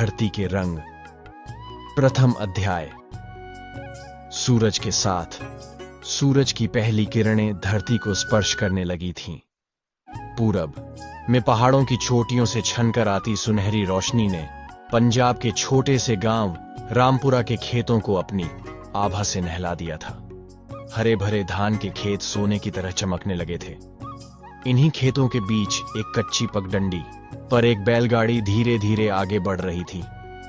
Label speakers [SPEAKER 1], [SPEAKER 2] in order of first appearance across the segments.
[SPEAKER 1] धरती के रंग। प्रथम अध्याय। सूरज के साथ। सूरज की पहली किरणें धरती को स्पर्श करने लगी थीं। पूरब में पहाड़ों की चोटियों से छनकर आती सुनहरी रोशनी ने पंजाब के छोटे से गांव रामपुरा के खेतों को अपनी आभा से नहला दिया था। हरे भरे धान के खेत सोने की तरह चमकने लगे थे। इन्हीं खेतों के बीच एक कच्ची पगडंडी पर एक बैलगाड़ी धीरे धीरे आगे बढ़ रही थी।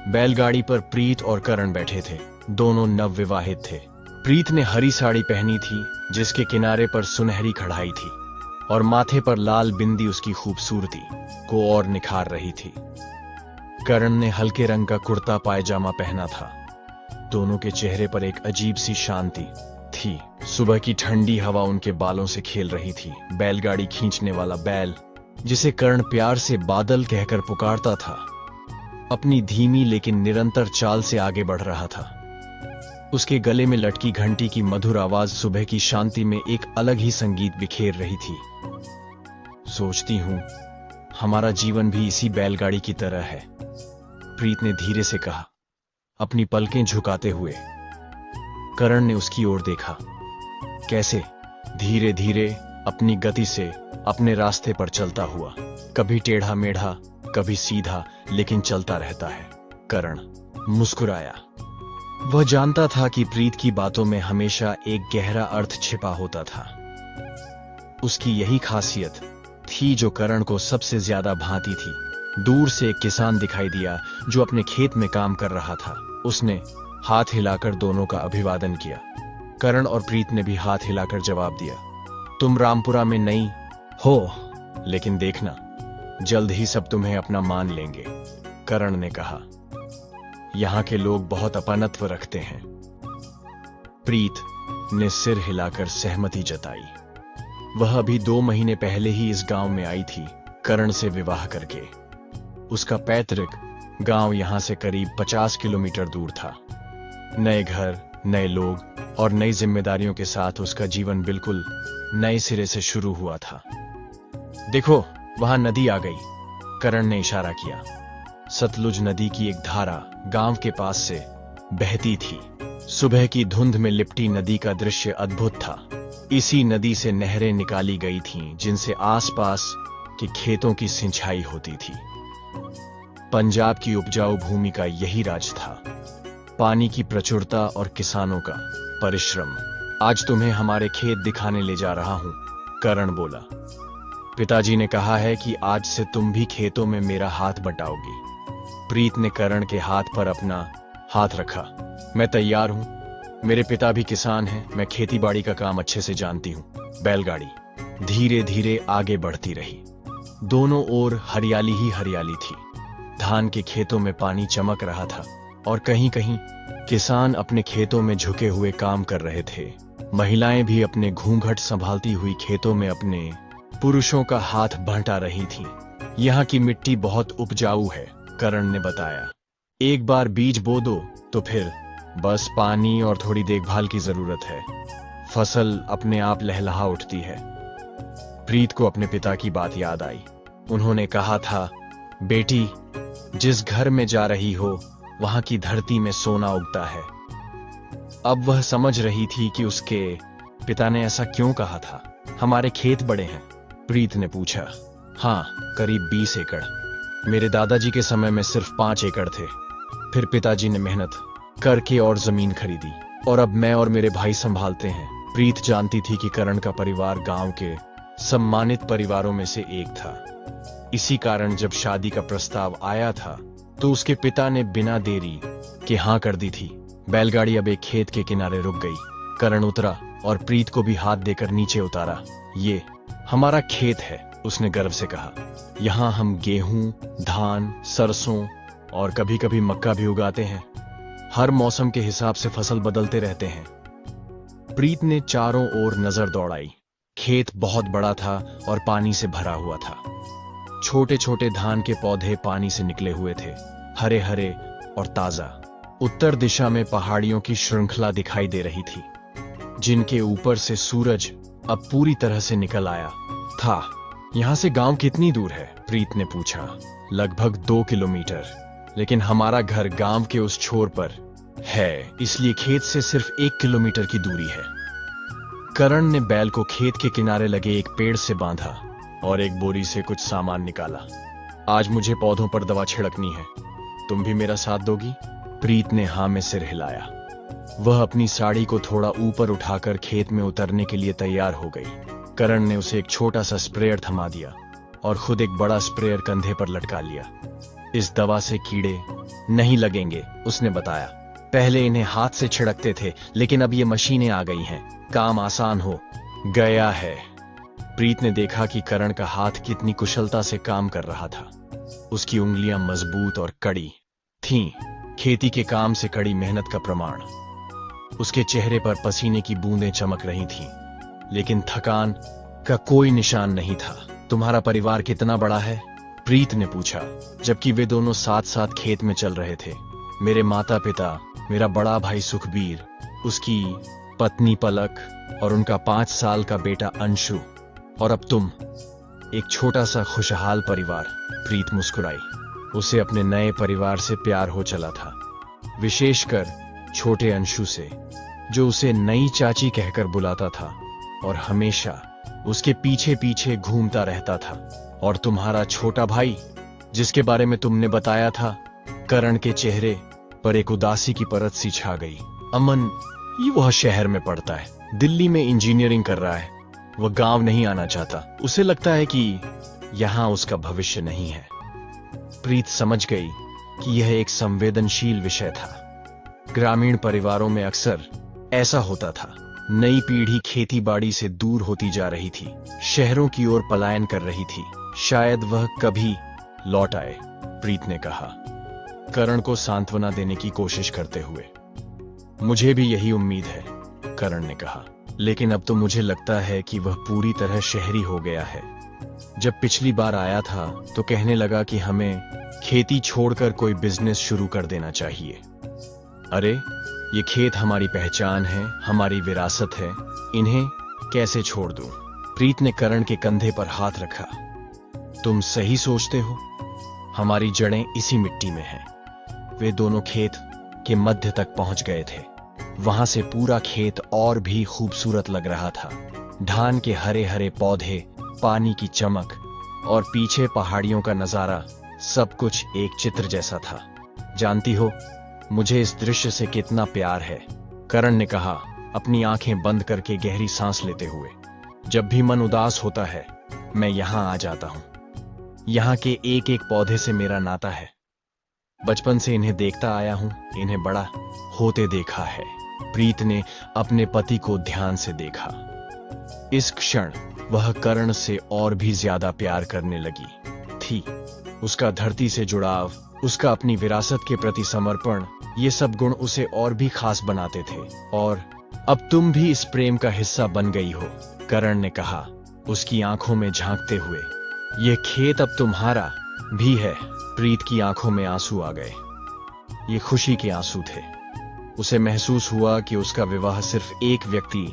[SPEAKER 1] बैलगाड़ी पर प्रीत और करण बैठे थे। दोनों नवविवाहित थे। प्रीत ने हरी साड़ी पहनी थी जिसके किनारे पर सुनहरी कढ़ाई थी और माथे पर लाल बिंदी उसकी खूबसूरती को और निखार रही थी। करण ने हल्के रंग का कुर्ता पायजामा पहना था। दोनों के चेहरे पर एक अजीब सी शांति थी। सुबह की ठंडी हवा उनके बालों से खेल रही थी। बैलगाड़ी खींचने वाला बैल, जिसे कर्ण प्यार से बादल कहकर पुकारता था, अपनी धीमी लेकिन निरंतर चाल से आगे बढ़ रहा था। उसके गले में लटकी घंटी की मधुर आवाज सुबह की शांति में एक अलग ही संगीत बिखेर रही थी। सोचती हूं हमारा जीवन भी इसी बैलगाड़ी की तरह है, प्रीत ने धीरे से कहा, अपनी पलकें झुकाते हुए। करण ने उसकी ओर देखा। कैसे? धीरे धीरे अपनी गति से अपने रास्ते पर चलता हुआ, कभी टेढ़ा मेढ़ा कभी सीधा, लेकिन चलता रहता है। करण मुस्कुराया। वह जानता था कि प्रीत की बातों में हमेशा एक गहरा अर्थ छिपा होता था। उसकी यही खासियत थी जो करण को सबसे ज्यादा भाती थी। दूर से एक किसान दिखाई दिया जो अपने खेत में काम कर रहा था। उसने हाथ हिलाकर दोनों का अभिवादन किया। करण और प्रीत ने भी हाथ हिलाकर जवाब दिया। तुम रामपुरा में नई हो, लेकिन देखना जल्द ही सब तुम्हें अपना मान लेंगे, करण ने कहा। यहां के लोग बहुत अपनत्व रखते हैं। प्रीत ने सिर हिलाकर सहमति जताई। वह अभी 2 महीने पहले ही इस गांव में आई थी, करण से विवाह करके। उसका पैतृक गांव यहां से करीब 50 किलोमीटर दूर था। नए घर, नए लोग और नई जिम्मेदारियों के साथ उसका जीवन बिल्कुल नए सिरे से शुरू हुआ था। देखो, वहां नदी आ गई, करण ने इशारा किया। सतलुज नदी की एक धारा गांव के पास से बहती थी। सुबह की धुंध में लिपटी नदी का दृश्य अद्भुत था। इसी नदी से नहरें निकाली गई थीं जिनसे आसपास के खेतों की सिंचाई होती थी। पंजाब की उपजाऊ भूमि का यही राज था, पानी की प्रचुरता और किसानों का परिश्रम। आज तुम्हें हमारे खेत दिखाने ले जा रहा हूं, करण बोला। पिताजी ने कहा है कि आज से तुम भी खेतों में मेरा हाथ बटाओगी। प्रीत ने करण के हाथ पर अपना हाथ रखा। मैं तैयार हूं, मेरे पिता भी किसान हैं, मैं खेती बाड़ी का काम अच्छे से जानती हूं। बैलगाड़ी धीरे धीरे आगे बढ़ती रही। दोनों ओर हरियाली ही हरियाली थी। धान के खेतों में पानी चमक रहा था और कहीं कहीं किसान अपने खेतों में झुके हुए काम कर रहे थे। महिलाएं भी अपने घूंघट संभालती हुई खेतों में अपने पुरुषों का हाथ बंटा रही थीं। यहाँ की मिट्टी बहुत उपजाऊ है, करण ने बताया। एक बार बीज बो दो तो फिर बस पानी और थोड़ी देखभाल की जरूरत है। फसल अपने आप लहलहा उठती है। प्रीत को अपने पिता की बात याद आई। उन्होंने कहा था, बेटी, जिस घर में जा रही हो वहां की धरती में सोना उगता है। अब वह समझ रही थी कि उसके पिता ने ऐसा क्यों कहा था। हमारे खेत बड़े हैं? प्रीत ने पूछा। हाँ, करीब 20 एकड़। मेरे दादाजी के समय में सिर्फ 5 एकड़ थे। फिर पिताजी ने मेहनत करके और जमीन खरीदी और अब मैं और मेरे भाई संभालते हैं। प्रीत जानती थी कि करण का परिवार गांव के सम्मानित परिवारों में से एक था। इसी कारण जब शादी का प्रस्ताव आया था तो उसके पिता ने बिना देरी के हाँ कर दी थी। बैलगाड़ी अब एक खेत के किनारे रुक गई। करण उतरा और प्रीत को भी हाथ देकर नीचे उतारा। ये हमारा खेत है, उसने गर्व से कहा। यहाँ हम गेहूं, धान, सरसों और कभी कभी मक्का भी उगाते हैं। हर मौसम के हिसाब से फसल बदलते रहते हैं। प्रीत ने चारों ओर नजर दौड़ाई। खेत बहुत बड़ा था और पानी से भरा हुआ था। छोटे छोटे धान के पौधे पानी से निकले हुए थे, हरे हरे और ताजा। उत्तर दिशा में पहाड़ियों की श्रृंखला दिखाई दे रही थी, जिनके ऊपर से सूरज अब पूरी तरह से निकल आया था। यहां से गांव कितनी दूर है? प्रीत ने पूछा। लगभग 2 किलोमीटर, लेकिन हमारा घर गांव के उस छोर पर है, इसलिए खेत से सिर्फ 1 किलोमीटर की दूरी है। करण ने बैल को खेत के किनारे लगे एक पेड़ से बांधा और एक बोरी से कुछ सामान निकाला। आज मुझे पौधों पर दवा छिड़कनी है, तुम भी मेरा साथ दोगी? प्रीत ने हाँ में सिर हिलाया। वह अपनी साड़ी को थोड़ा ऊपर उठाकर खेत में उतरने के लिए तैयार हो गई। करण ने उसे एक छोटा सा स्प्रेयर थमा दिया और खुद एक बड़ा स्प्रेयर कंधे पर लटका लिया। इस दवा से कीड़े नहीं लगेंगे, उसने बताया। पहले इन्हें हाथ से छिड़कते थे, लेकिन अब ये मशीनें आ गई हैं, काम आसान हो गया है। प्रीत ने देखा कि करण का हाथ कितनी कुशलता से काम कर रहा था। उसकी उंगलियां मजबूत और कड़ी थीं, खेती के काम से कड़ी मेहनत का प्रमाण। उसके चेहरे पर पसीने की बूंदें चमक रही थीं, लेकिन थकान का कोई निशान नहीं था। तुम्हारा परिवार कितना बड़ा है? प्रीत ने पूछा, जबकि वे दोनों साथ साथ खेत में चल रहे थे। मेरे माता पिता, मेरा बड़ा भाई सुखबीर, उसकी पत्नी पलक और उनका 5 साल का बेटा अंशु, और अब तुम। एक छोटा सा खुशहाल परिवार। प्रीत मुस्कुराई। उसे अपने नए परिवार से प्यार हो चला था, विशेषकर छोटे अंशु से, जो उसे नई चाची कहकर बुलाता था और हमेशा उसके पीछे पीछे घूमता रहता था। और तुम्हारा छोटा भाई, जिसके बारे में तुमने बताया था? करण के चेहरे पर एक उदासी की परत सी छा गई। अमन, ये वह शहर में पढ़ता है, दिल्ली में इंजीनियरिंग कर रहा है। वह गांव नहीं आना चाहता, उसे लगता है कि यहां उसका भविष्य नहीं है। प्रीत समझ गई कि यह एक संवेदनशील विषय था। ग्रामीण परिवारों में अक्सर ऐसा होता था। नई पीढ़ी खेती बाड़ी से दूर होती जा रही थी, शहरों की ओर पलायन कर रही थी। शायद वह कभी लौट आए, प्रीत ने कहा, करण को सांत्वना देने की कोशिश करते हुए। मुझे भी यही उम्मीद है, करण ने कहा, लेकिन अब तो मुझे लगता है कि वह पूरी तरह शहरी हो गया है। जब पिछली बार आया था तो कहने लगा कि हमें खेती छोड़कर कोई बिजनेस शुरू कर देना चाहिए। अरे, ये खेत हमारी पहचान है, हमारी विरासत है, इन्हें कैसे छोड़ दूं? प्रीत ने करण के कंधे पर हाथ रखा। तुम सही सोचते हो, हमारी जड़ें इसी मिट्टी में हैं। वे दोनों खेत के मध्य तक पहुंच गए थे। वहां से पूरा खेत और भी खूबसूरत लग रहा था। धान के हरे हरे पौधे, पानी की चमक और पीछे पहाड़ियों का नजारा, सब कुछ एक चित्र जैसा था। जानती हो, मुझे इस दृश्य से कितना प्यार है, करण ने कहा, अपनी आंखें बंद करके गहरी सांस लेते हुए। जब भी मन उदास होता है, मैं यहां आ जाता हूं। यहां के एक एक पौधे से मेरा नाता है। बचपन से इन्हें देखता आया हूं, इन्हें बड़ा होते देखा है। प्रीत ने अपने पति को ध्यान से देखा। इस क्षण वह करण से और भी ज्यादा प्यार करने लगी थी। उसका धरती से जुड़ाव, उसका अपनी विरासत के प्रति समर्पण, ये सब गुण उसे और भी खास बनाते थे। और अब तुम भी इस प्रेम का हिस्सा बन गई हो, करण ने कहा, उसकी आंखों में झांकते हुए। यह खेत अब तुम्हारा भी है। प्रीत की आंखों में आंसू आ गए। ये खुशी के आंसू थे। उसे महसूस हुआ कि उसका विवाह सिर्फ एक व्यक्ति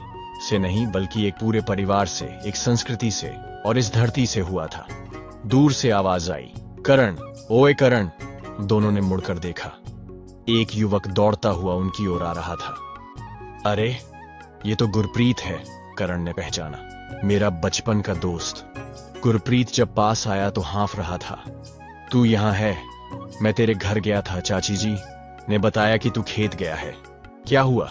[SPEAKER 1] से नहीं, बल्कि एक पूरे परिवार से, एक संस्कृति से और इस धरती से हुआ था। दूर से आवाज आई, करण, ओए करण। दोनों ने मुड़कर देखा। एक युवक दौड़ता हुआ उनकी ओर आ रहा था। अरे, ये तो गुरप्रीत है, करण ने पहचाना। मेरा बचपन का दोस्त। गुरप्रीत जब पास आया तो हाँफ रहा था। तू यहां है? मैं तेरे घर गया था, चाची जी ने बताया कि तू खेत गया है। क्या हुआ,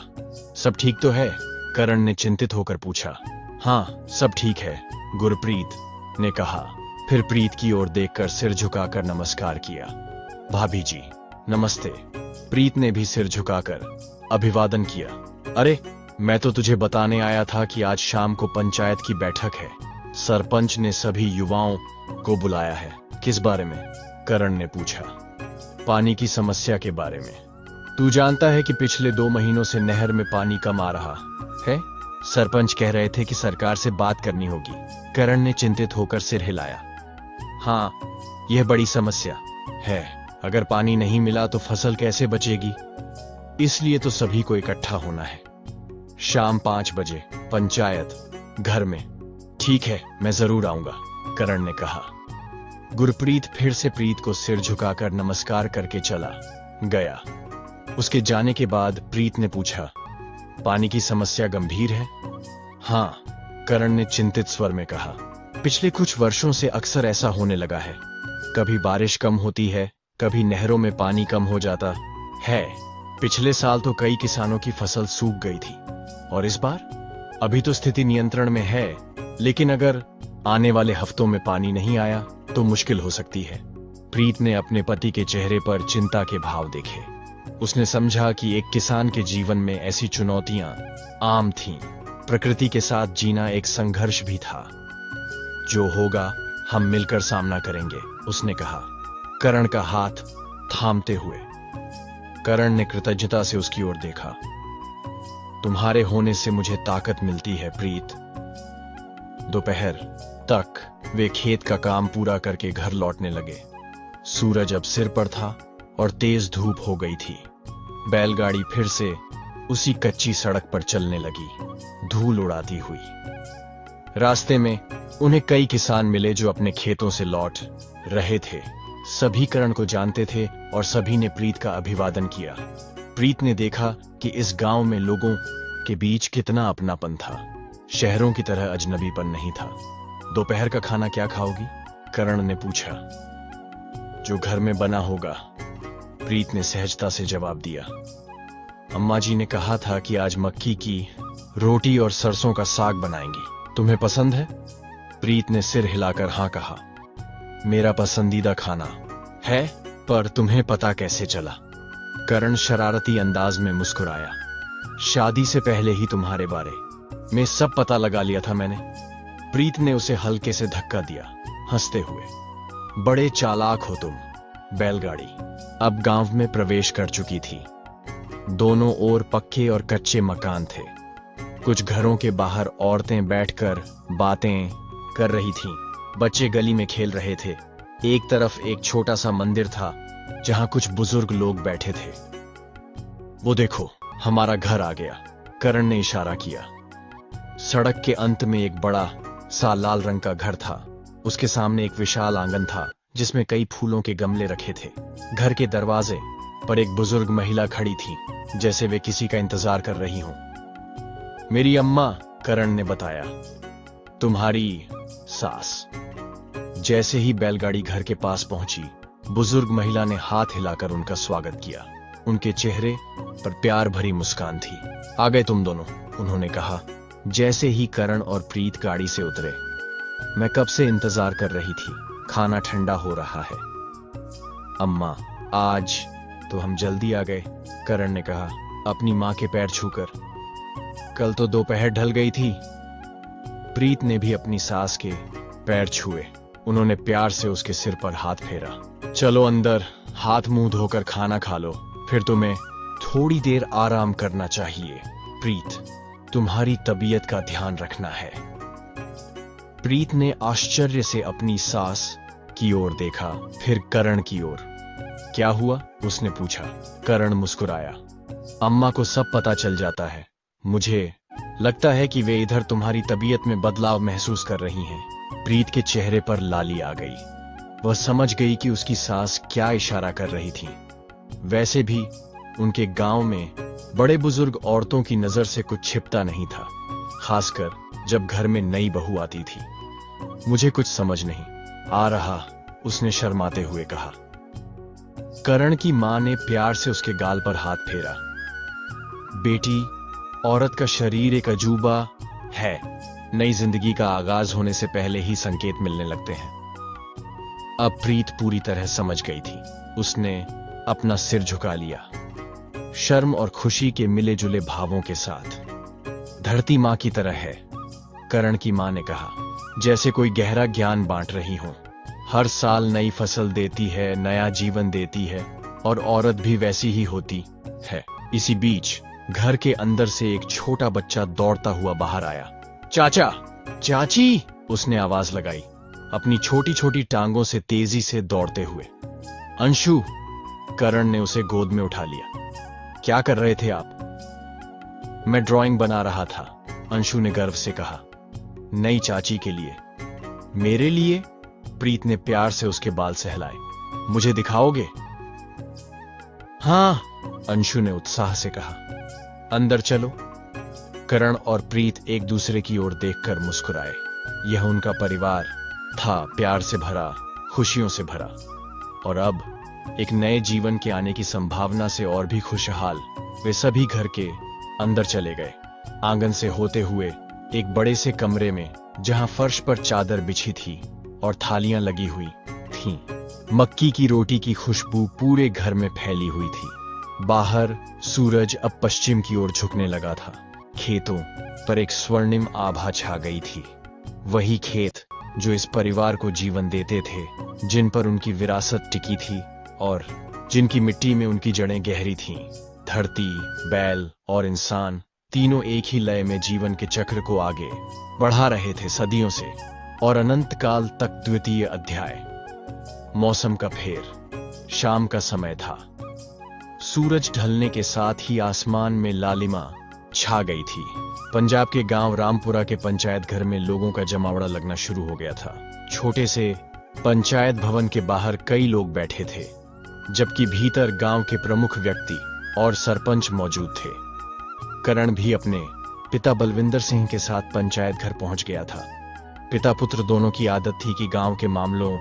[SPEAKER 1] सब ठीक तो है? करण ने चिंतित होकर पूछा। हाँ, सब ठीक है, गुरप्रीत ने कहा। फिर प्रीत की ओर देखकर सिर झुकाकर नमस्कार किया। भाभी जी, नमस्ते। प्रीत ने भी सिर झुकाकर अभिवादन किया। अरे, मैं तो तुझे बताने आया था कि आज शाम को पंचायत की बैठक है। सरपंच ने सभी युवाओं को बुलाया है। किस बारे में? करण ने पूछा। पानी की समस्या के बारे में। तू जानता है कि पिछले 2 महीनों से नहर में पानी कम आ रहा है। सरपंच कह रहे थे कि सरकार से बात करनी होगी। करण ने चिंतित होकर सिर हिलाया। हाँ, यह बड़ी समस्या है। अगर पानी नहीं मिला तो फसल कैसे बचेगी? इसलिए तो सभी को इकट्ठा होना है। शाम 5 बजे पंचायत घर में। ठीक है, मैं जरूर आऊंगा, करण ने कहा। गुरप्रीत फिर से प्रीत को सिर झुकाकर नमस्कार करके चला गया। उसके जाने के बाद प्रीत ने पूछा, पानी की समस्या गंभीर है? हाँ, करण ने चिंतित स्वर में कहा। पिछले कुछ वर्षों से अक्सर ऐसा होने लगा है। कभी बारिश कम होती है, कभी नहरों में पानी कम हो जाता है। पिछले साल तो कई किसानों की फसल सूख गई थी। और इस बार? अभी तो स्थिति नियंत्रण में है, लेकिन अगर आने वाले हफ्तों में पानी नहीं आया तो मुश्किल हो सकती है। प्रीत ने अपने पति के चेहरे पर चिंता के भाव देखे। उसने समझा कि एक किसान के जीवन में ऐसी चुनौतियां आम थीं। प्रकृति के साथ जीना एक संघर्ष भी था। जो होगा हम मिलकर सामना करेंगे, उसने कहा, करण का हाथ थामते हुए। करण ने कृतज्ञता से उसकी ओर देखा। तुम्हारे होने से मुझे ताकत मिलती है प्रीत। दोपहर तक वे खेत का काम पूरा करके घर लौटने लगे। सूरज अब सिर पर था और तेज धूप हो गई थी। बैलगाड़ी फिर से उसी कच्ची सड़क पर चलने लगी, धूल उड़ाती हुई। रास्ते में उन्हें कई किसान मिले जो अपने खेतों से लौट रहे थे। सभी करण को जानते थे और सभी ने प्रीत का अभिवादन किया। प्रीत ने देखा कि इस गांव में लोगों के बीच कितना अपनापन था। शहरों की तरह अजनबीपन नहीं था। दोपहर का खाना क्या खाओगी? करण ने पूछा। जो घर में बना होगा, प्रीत ने सहजता से जवाब दिया। अम्मा जी ने कहा था कि आज मक्की की रोटी और सरसों का साग बनाएंगी। तुम्हें पसंद है? प्रीत ने सिर हिलाकर हां कहा। मेरा पसंदीदा खाना है, पर तुम्हें पता कैसे चला? करण शरारती अंदाज में मुस्कुराया। शादी से पहले ही तुम्हारे बारे में सब पता लगा लिया था मैंने। प्रीत ने उसे हल्के से धक्का दिया, हंसते हुए। बड़े चालाक हो तुम। बैलगाड़ी अब गांव में प्रवेश कर चुकी थी। दोनों ओर पक्के और कच्चे मकान थे। कुछ घरों के बाहर औरतें बैठकर बातें कर रही थीं। बच्चे गली में खेल रहे थे। एक तरफ एक छोटा सा मंदिर था जहां कुछ बुजुर्ग लोग बैठे थे। वो देखो, हमारा घर आ गया, करण ने इशारा किया। सड़क के अंत में एक बड़ा सा लाल रंग का घर था। उसके सामने एक विशाल आंगन था जिसमें कई फूलों के गमले रखे थे। घर के दरवाजे पर एक बुजुर्ग महिला खड़ी थी, जैसे वे किसी का इंतजार कर रही हों। मेरी अम्मा, करण ने बताया। तुम्हारी सास। जैसे ही बैलगाड़ी घर के पास पहुंची, बुजुर्ग महिला ने हाथ हिलाकर उनका स्वागत किया। उनके चेहरे पर प्यार भरी मुस्कान थी। आ गए तुम दोनों, उन्होंने कहा जैसे ही करण और प्रीत गाड़ी से उतरे। मैं कब से इंतजार कर रही थी। खाना ठंडा हो रहा है। अम्मा, आज तो हम जल्दी आ गए, करण ने कहा अपनी मां के पैर छूकर। कल तो दोपहर ढल गई थी। प्रीत ने भी अपनी सास के पैर छुए। उन्होंने प्यार से उसके सिर पर हाथ फेरा। चलो अंदर, हाथ मुंह धोकर खाना खा लो, फिर तुम्हें थोड़ी देर आराम करना चाहिए। प्रीत, तुम्हारी तबीयत का ध्यान रखना है। प्रीत ने आश्चर्य से अपनी सास की ओर देखा, फिर करण की ओर। क्या हुआ? उसने पूछा। करण मुस्कुराया। अम्मा को सब पता चल जाता है। मुझे लगता है कि वे इधर तुम्हारी तबीयत में बदलाव महसूस कर रही हैं। प्रीत के चेहरे पर लाली आ गई। वह समझ गई कि उसकी सास क्या इशारा कर रही थी। वैसे भी उनके गांव में बड़े बुजुर्ग औरतों की नजर से कुछ छिपता नहीं था, खासकर जब घर में नई बहू आती थी। मुझे कुछ समझ नहीं आ रहा, उसने शर्माते हुए कहा। करण की मां ने प्यार से उसके गाल पर हाथ फेरा। बेटी, औरत का शरीर एक अजूबा है। नई जिंदगी का आगाज होने से पहले ही संकेत मिलने लगते हैं। अब प्रीत पूरी तरह समझ गई थी। उसने अपना सिर झुका लिया, शर्म और खुशी के मिले जुले भावों के साथ। धरती मां की तरह है, करण की मां ने कहा, जैसे कोई गहरा ज्ञान बांट रही हो। हर साल नई फसल देती है, नया जीवन देती है, और औरत भी वैसी ही होती है। इसी बीच घर के अंदर से एक छोटा बच्चा दौड़ता हुआ बाहर आया। चाचा, चाची, उसने आवाज लगाई, अपनी छोटी छोटी टांगों से तेजी से दौड़ते हुए। अंशु, करण ने उसे गोद में उठा लिया। क्या कर रहे थे आप? मैं ड्राइंग बना रहा था, अंशु ने गर्व से कहा। नई चाची के लिए? मेरे लिए? प्रीत ने प्यार से उसके बाल सहलाए। मुझे दिखाओगे? हाँ, अंशु ने उत्साह से कहा। अंदर चलो। करण और प्रीत एक दूसरे की ओर देखकर मुस्कुराए। यह उनका परिवार था, प्यार से भरा, खुशियों से भरा, और अब एक नए जीवन के आने की संभावना से और भी खुशहाल वे सभी घर के अंदर चले गए। आंगन से होते हुए एक बड़े से कमरे में, जहां फर्श पर चादर बिछी थी और थालियां लगी हुई थीं, मक्की की रोटी की खुशबू पूरे घर में फैली हुई थी। बाहर सूरज अब पश्चिम की ओर झुकने लगा था। खेतों पर एक स्वर्णिम आभा छा गई थी। वही खेत जो इस परिवार को जीवन देते थे, जिन पर उनकी विरासत टिकी थी और जिनकी मिट्टी में उनकी जड़ें गहरी थीं। धरती, बैल और इंसान तीनों एक ही लय में जीवन के चक्र को आगे बढ़ा रहे थे, सदियों से और अनंत काल तक। द्वितीय अध्याय। मौसम का फेर। शाम का समय था। सूरज ढलने के साथ ही आसमान में लालिमा छा गई थी। पंजाब के गांव रामपुरा के पंचायत घर में लोगों का जमावड़ा लगना शुरू हो गया था। छोटे से पंचायत भवन के बाहर कई लोग बैठे थे, जबकि भीतर गांव के प्रमुख व्यक्ति और सरपंच मौजूद थे। करण भी अपने पिता बलविंदर सिंह के साथ पंचायत घर पहुंच गया था। पिता पुत्र दोनों की आदत थी कि गांव के मामलों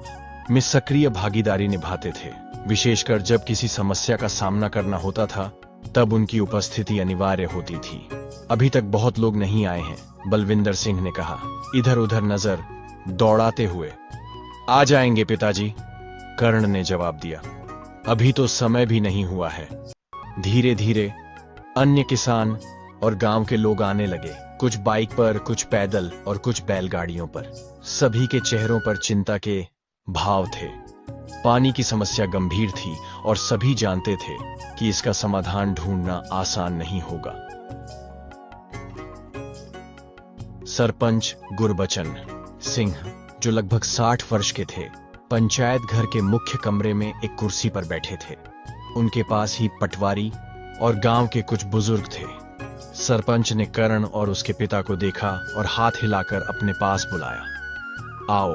[SPEAKER 1] में सक्रिय भागीदारी निभाते थे। विशेषकर जब किसी समस्या का सामना करना होता था, तब उनकी उपस्थिति अनिवार्य होती थी। अभी तक बहुत लोग नहीं आए हैं, बलविंदर सिंह ने कहा, इधर उधर नजर दौड़ाते हुए। आ जाएंगे पिताजी, कर्ण ने जवाब दिया। अभी तो समय भी नहीं हुआ है। धीरे धीरे अन्य किसान और गांव के लोग आने लगे, कुछ बाइक पर, कुछ पैदल और कुछ बैलगाड़ियों पर। सभी के चेहरों पर चिंता के भाव थे। पानी की समस्या गंभीर थी और सभी जानते थे कि इसका समाधान ढूंढना आसान नहीं होगा। सरपंच गुरबचन सिंह, जो लगभग 60 वर्ष के थे, पंचायत घर के मुख्य कमरे में एक कुर्सी पर बैठे थे। उनके पास ही पटवारी और गांव के कुछ बुजुर्ग थे। सरपंच ने करण और उसके पिता को देखा और हाथ हिलाकर अपने पास बुलाया। आओ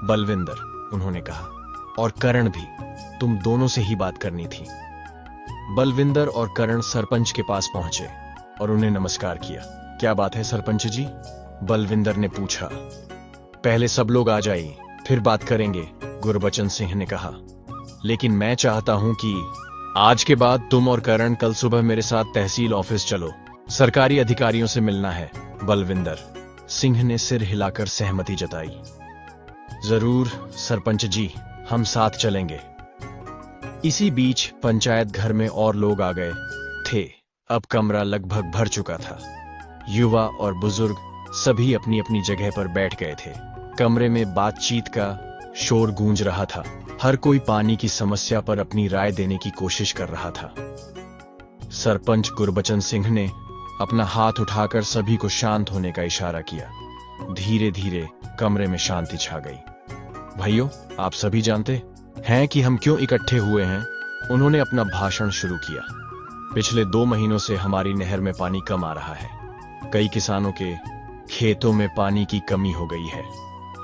[SPEAKER 1] बलविंदर, उन्होंने कहा, और करण भी, तुम दोनों से ही बात करनी थी। बलविंदर और करण सरपंच के पास पहुंचे और उन्हें नमस्कार किया। क्या बात है सरपंच जी? बलविंदर ने पूछा। पहले सब लोग आ जाइए, फिर बात करेंगे, गुरबचन सिंह ने कहा। लेकिन मैं चाहता हूं कि आज के बाद तुम और करण कल सुबह मेरे साथ तहसील ऑफिस चलो, सरकारी अधिकारियों से मिलना है। बलविंदर सिंह ने सिर हिलाकर सहमति जताई। जरूर सरपंच जी, हम साथ चलेंगे। इसी बीच पंचायत घर में और लोग आ गए थे। अब कमरा लगभग भर चुका था। युवा और बुजुर्ग सभी अपनी अपनी जगह पर बैठ गए थे। कमरे में बातचीत का शोर गूंज रहा था। हर कोई पानी की समस्या पर अपनी राय देने की कोशिश कर रहा था। सरपंच गुरबचन सिंह ने अपना हाथ उठाकर सभी को शांत होने का इशारा किया। धीरे धीरे कमरे में शांति छा गई। भाइयों, आप सभी जानते हैं कि हम क्यों इकट्ठे हुए हैं? उन्होंने अपना भाषण शुरू किया। पिछले 2 महीनों से हमारी नहर में पानी कम आ रहा है। कई किसानों के खेतों में पानी की कमी हो गई है।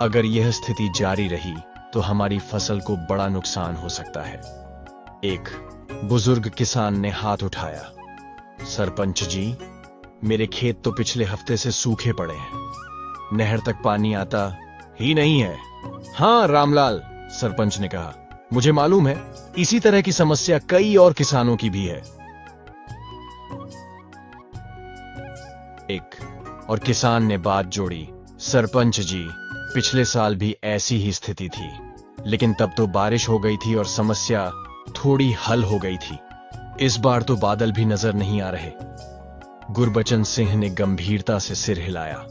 [SPEAKER 1] अगर यह स्थिति जारी रही तो हमारी फसल को बड़ा नुकसान हो सकता है। एक बुजुर्ग किसान ने हाथ उठाया। सरपंच जी, मेरे खेत तो पिछले हफ्ते से सूखे पड़े हैं। नहर तक पानी आता ही नहीं है। हाँ रामलाल, सरपंच ने कहा, मुझे मालूम है। इसी तरह की समस्या कई और किसानों की भी है। एक और किसान ने बात जोड़ी। सरपंच जी, पिछले साल भी ऐसी ही स्थिति थी, लेकिन तब तो बारिश हो गई थी और समस्या थोड़ी हल हो गई थी। इस बार तो बादल भी नजर नहीं आ रहे। गुरबचन सिंह ने गंभीरता से सिर हिलाया।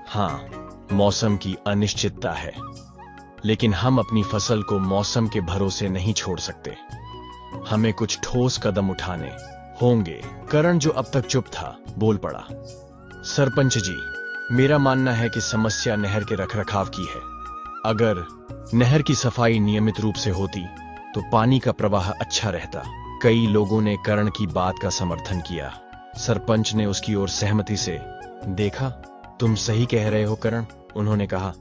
[SPEAKER 1] हाँ, मौसम की अनिश्चितता है, लेकिन हम अपनी फसल को मौसम के भरोसे नहीं छोड़ सकते। हमें कुछ ठोस कदम उठाने होंगे। करण, जो अब तक चुप था, बोल पड़ा। सरपंच जी, मेरा मानना है कि समस्या नहर के रखरखाव की है। अगर नहर की सफाई नियमित रूप से होती तो पानी का प्रवाह अच्छा रहता। कई लोगों ने करण की बात का समर्थन किया। सरपंच ने उसकी ओर सहमति से देखा। तुम सही कह रहे हो करण, उन्होंने कहा,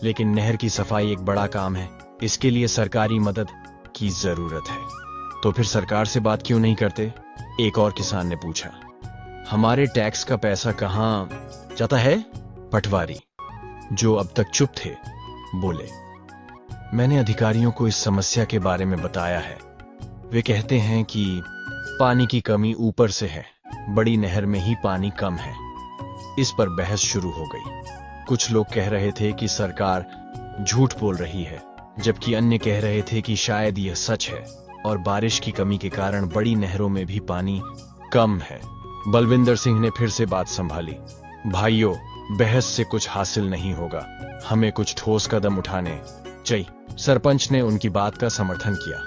[SPEAKER 1] लेकिन नहर की सफाई एक बड़ा काम है, इसके लिए सरकारी मदद की जरूरत है। तो फिर सरकार से बात क्यों नहीं करते? एक और किसान ने पूछा। हमारे टैक्स का पैसा कहां जाता है? पटवारी, जो अब तक चुप थे, बोले। मैंने अधिकारियों को इस समस्या के बारे में बताया है। वे कहते हैं कि पानी की कमी ऊपर से है, बड़ी नहर में ही पानी कम है। इस पर बहस शुरू हो गई। कुछ लोग कह रहे थे कि सरकार झूठ बोल रही है, जबकि अन्य कह रहे थे कि शायद यह सच है और बारिश की कमी के कारण बड़ी नहरों में भी पानी कम है। बलविंदर सिंह ने फिर से बात संभाली। भाइयों, बहस से कुछ हासिल नहीं होगा, हमें कुछ ठोस कदम उठाने चाहिए। सरपंच ने उनकी बात का समर्थन किया।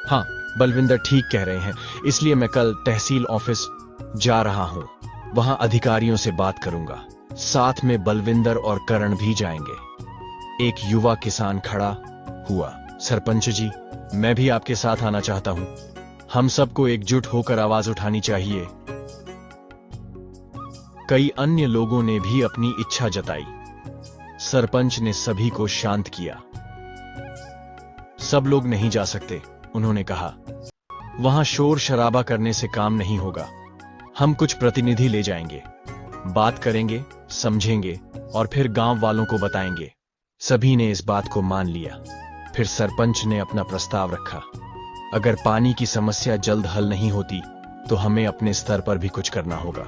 [SPEAKER 1] हाँ, बलविंदर ठीक कह रहे हैं, इसलिए मैं कल तहसील ऑफिस जा रहा हूं, वहां अधिकारियों से बात करूंगा। साथ में बलविंदर और करण भी जाएंगे। एक युवा किसान खड़ा हुआ। सरपंच जी, मैं भी आपके साथ आना चाहता हूं। हम सबको एकजुट होकर आवाज उठानी चाहिए। कई अन्य लोगों ने भी अपनी इच्छा जताई। सरपंच ने सभी को शांत किया। सब लोग नहीं जा सकते, उन्होंने कहा। वहां शोर शराबा करने से काम नहीं होगा। हम कुछ प्रतिनिधि ले जाएंगे, बात करेंगे, समझेंगे और फिर गांव वालों को बताएंगे। सभी ने इस बात को मान लिया। फिर सरपंच ने अपना प्रस्ताव रखा। अगर पानी की समस्या जल्द हल नहीं होती तो हमें अपने स्तर पर भी कुछ करना होगा।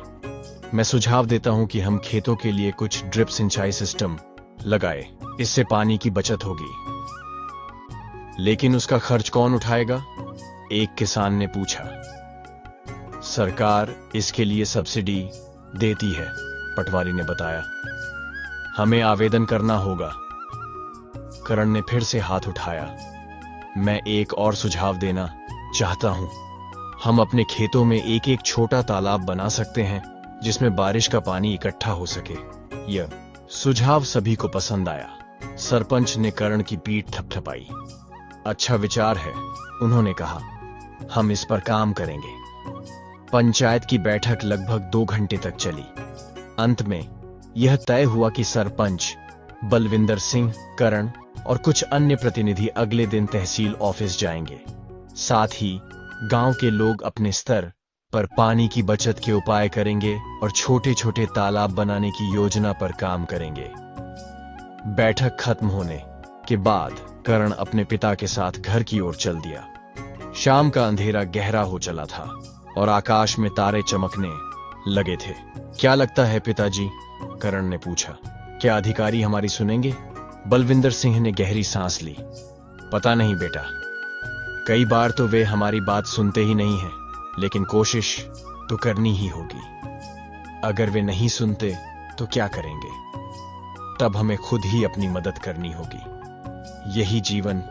[SPEAKER 1] मैं सुझाव देता हूं कि हम खेतों के लिए कुछ ड्रिप सिंचाई सिस्टम लगाए, इससे पानी की बचत होगी। लेकिन उसका खर्च कौन उठाएगा? एक किसान ने पूछा। सरकार इसके लिए सब्सिडी देती है, पटवारी ने बताया। हमें आवेदन करना होगा। करण ने फिर से हाथ उठाया। मैं एक और सुझाव देना चाहता हूं। हम अपने खेतों में एक एक छोटा तालाब बना सकते हैं जिसमें बारिश का पानी इकट्ठा हो सके। यह सुझाव सभी को पसंद आया। सरपंच ने करण की पीठ थपथपाई। अच्छा विचार है, उन्होंने कहा। हम इस पर काम करेंगे। पंचायत की बैठक लगभग 2 घंटे तक चली। अंत में यह तय हुआ कि सरपंच, बलविंदर सिंह, करण और कुछ अन्य प्रतिनिधि अगले दिन तहसील ऑफिस जाएंगे। साथ ही गांव के लोग अपने स्तर पर पानी की बचत के उपाय करेंगे और छोटे छोटे तालाब बनाने की योजना पर काम करेंगे। बैठक खत्म होने के बाद करण अपने पिता के साथ घर की ओर चल दिया। शाम का अंधेरा गहरा हो चला था और आकाश में तारे चमकने लगे थे। क्या लगता है पिताजी? करण ने पूछा। क्या अधिकारी हमारी सुनेंगे? बलविंदर सिंह ने गहरी सांस ली। पता नहीं बेटा, कई बार तो वे हमारी बात सुनते ही नहीं हैं, लेकिन कोशिश तो करनी ही होगी। अगर वे नहीं सुनते तो क्या करेंगे? तब हमें खुद ही अपनी मदद करनी होगी। यही जीवन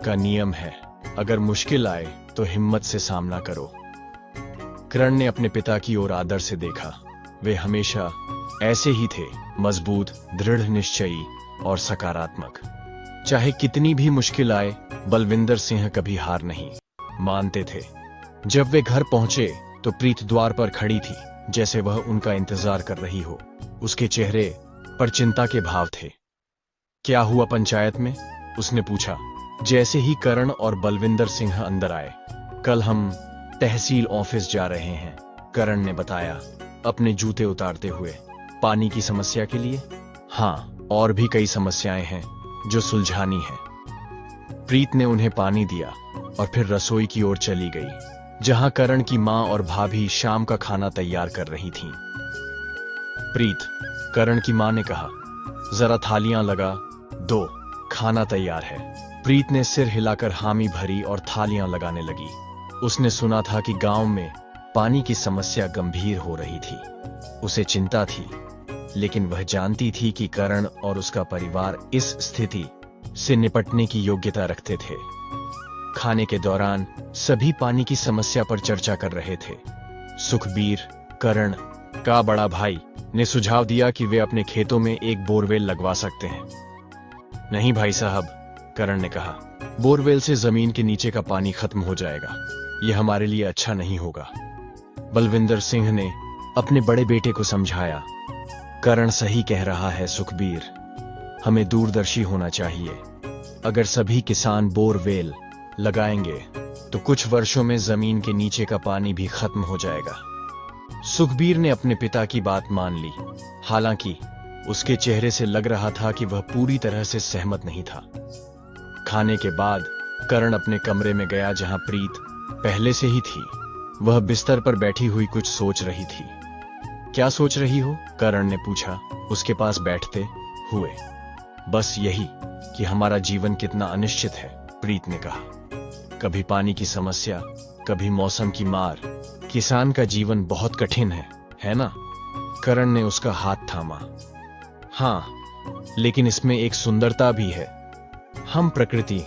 [SPEAKER 1] का नियम है। अगर मुश्किल आए तो हिम्मत से सामना करो। करण ने अपने पिता की ओर आदर से देखा। वे हमेशा ऐसे ही थे, मजबूत, दृढ़ निश्चयी और सकारात्मक। चाहे कितनी भी मुश्किल आए, बलविंदर सिंह कभी हार नहीं मानते थे। जब वे घर पहुंचे तो प्रीत द्वार पर खड़ी थी, जैसे वह उनका इंतजार कर रही हो। उसके चेहरे पर चिंता के भाव थे। क्या हुआ पंचायत में? उसने पूछा जैसे ही करण और बलविंदर सिंह अंदर आए। कल हम तहसील ऑफिस जा रहे हैं, करण ने बताया अपने जूते उतारते हुए। पानी की समस्या के लिए? हाँ, और भी कई समस्याएं हैं जो सुलझानी है। प्रीत ने उन्हें पानी दिया और फिर रसोई की ओर चली गई, जहां करण की मां और भाभी शाम का खाना तैयार कर रही थीं। प्रीत, करण की मां ने कहा, जरा थालियां लगा दो, खाना तैयार है। प्रीत ने सिर हिलाकर हामी भरी और थालियां लगाने लगी। उसने सुना था कि गांव में पानी की समस्या गंभीर हो रही थी। उसे चिंता थी, लेकिन वह जानती थी कि करण और उसका परिवार इस स्थिति से निपटने की योग्यता रखते थे। खाने के दौरान सभी पानी की समस्या पर चर्चा कर रहे थे। सुखबीर, करण का बड़ा भाई, ने सुझाव दिया कि वे अपने खेतों में एक बोरवेल लगवा सकते हैं। नहीं भाई साहब, करण ने कहा, बोरवेल से जमीन के नीचे का पानी खत्म हो जाएगा। यह हमारे लिए अच्छा नहीं होगा। बलविंदर सिंह ने अपने बड़े बेटे को समझाया। करण सही कह रहा है सुखबीर, हमें दूरदर्शी होना चाहिए। अगर सभी किसान बोरवेल लगाएंगे तो कुछ वर्षों में जमीन के नीचे का पानी भी खत्म हो जाएगा। सुखबीर ने अपने पिता की बात मान ली, हालांकि उसके चेहरे से लग रहा था कि वह पूरी तरह से सहमत नहीं था। खाने के बाद करण अपने कमरे में गया जहां प्रीत पहले से ही थी। वह बिस्तर पर बैठी हुई कुछ सोच रही थी। क्या सोच रही हो? करण ने पूछा उसके पास बैठते हुए। बस यही कि हमारा जीवन कितना अनिश्चित है, प्रीत ने कहा। कभी पानी की समस्या, कभी मौसम की मार। किसान का जीवन बहुत कठिन है ना? करण ने उसका हाथ थामा। हाँ, लेकिन इसमें एक सुंदरता भी है। हम प्रकृति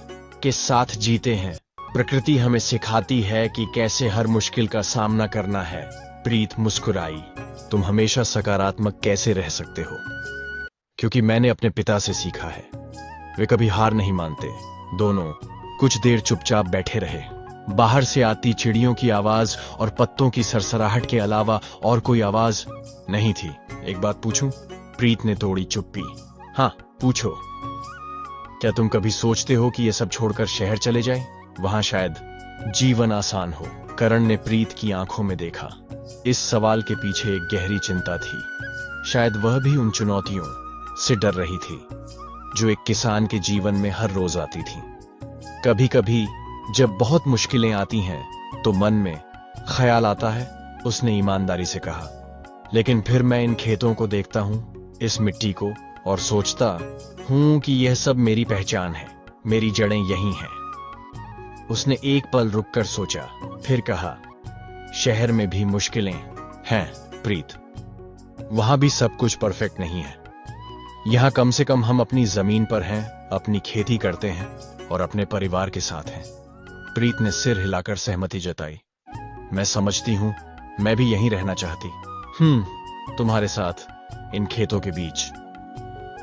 [SPEAKER 1] के साथ जीते हैं। प्रकृति हमें सिखाती है कि कैसे हर मुश्किल का सामना करना है। प्रीत मुस्कुराई। तुम हमेशा सकारात्मक कैसे रह सकते हो? क्योंकि मैंने अपने पिता से सीखा है। वे कभी हार नहीं मानते। दोनों कुछ देर चुपचाप बैठे रहे। बाहर से आती चिड़ियों की आवाज और पत्तों की सरसराहट के अलावा और कोई आवाज नहीं थी। एक बात पूछूं? प्रीत ने तोड़ी चुप्पी। हाँ, पूछो। क्या तुम कभी सोचते हो कि ये सब छोड़कर शहर चले जाएं? वहां शायद जीवन आसान हो। करण ने प्रीत की आंखों में देखा। इस सवाल के पीछे एक गहरी चिंता थी। शायद वह भी उन चुनौतियों से डर रही थी जो एक किसान के जीवन में हर रोज आती थी। कभी कभी जब बहुत मुश्किलें आती हैं तो मन में ख्याल आता है, उसने ईमानदारी से कहा। लेकिन फिर मैं इन खेतों को देखता हूं, इस मिट्टी को, और सोचता हूं कि यह सब मेरी पहचान है, मेरी जड़ें यही हैं। उसने एक पल रुककर सोचा, फिर कहा, शहर में भी मुश्किलें हैं प्रीत। वहां भी सब कुछ परफेक्ट नहीं है। यहां कम से कम हम अपनी जमीन पर हैं, अपनी खेती करते हैं और अपने परिवार के साथ हैं। प्रीत ने सिर हिलाकर सहमति जताई। मैं समझती हूं, मैं भी यहीं रहना चाहती। तुम्हारे साथ इन खेतों के बीच।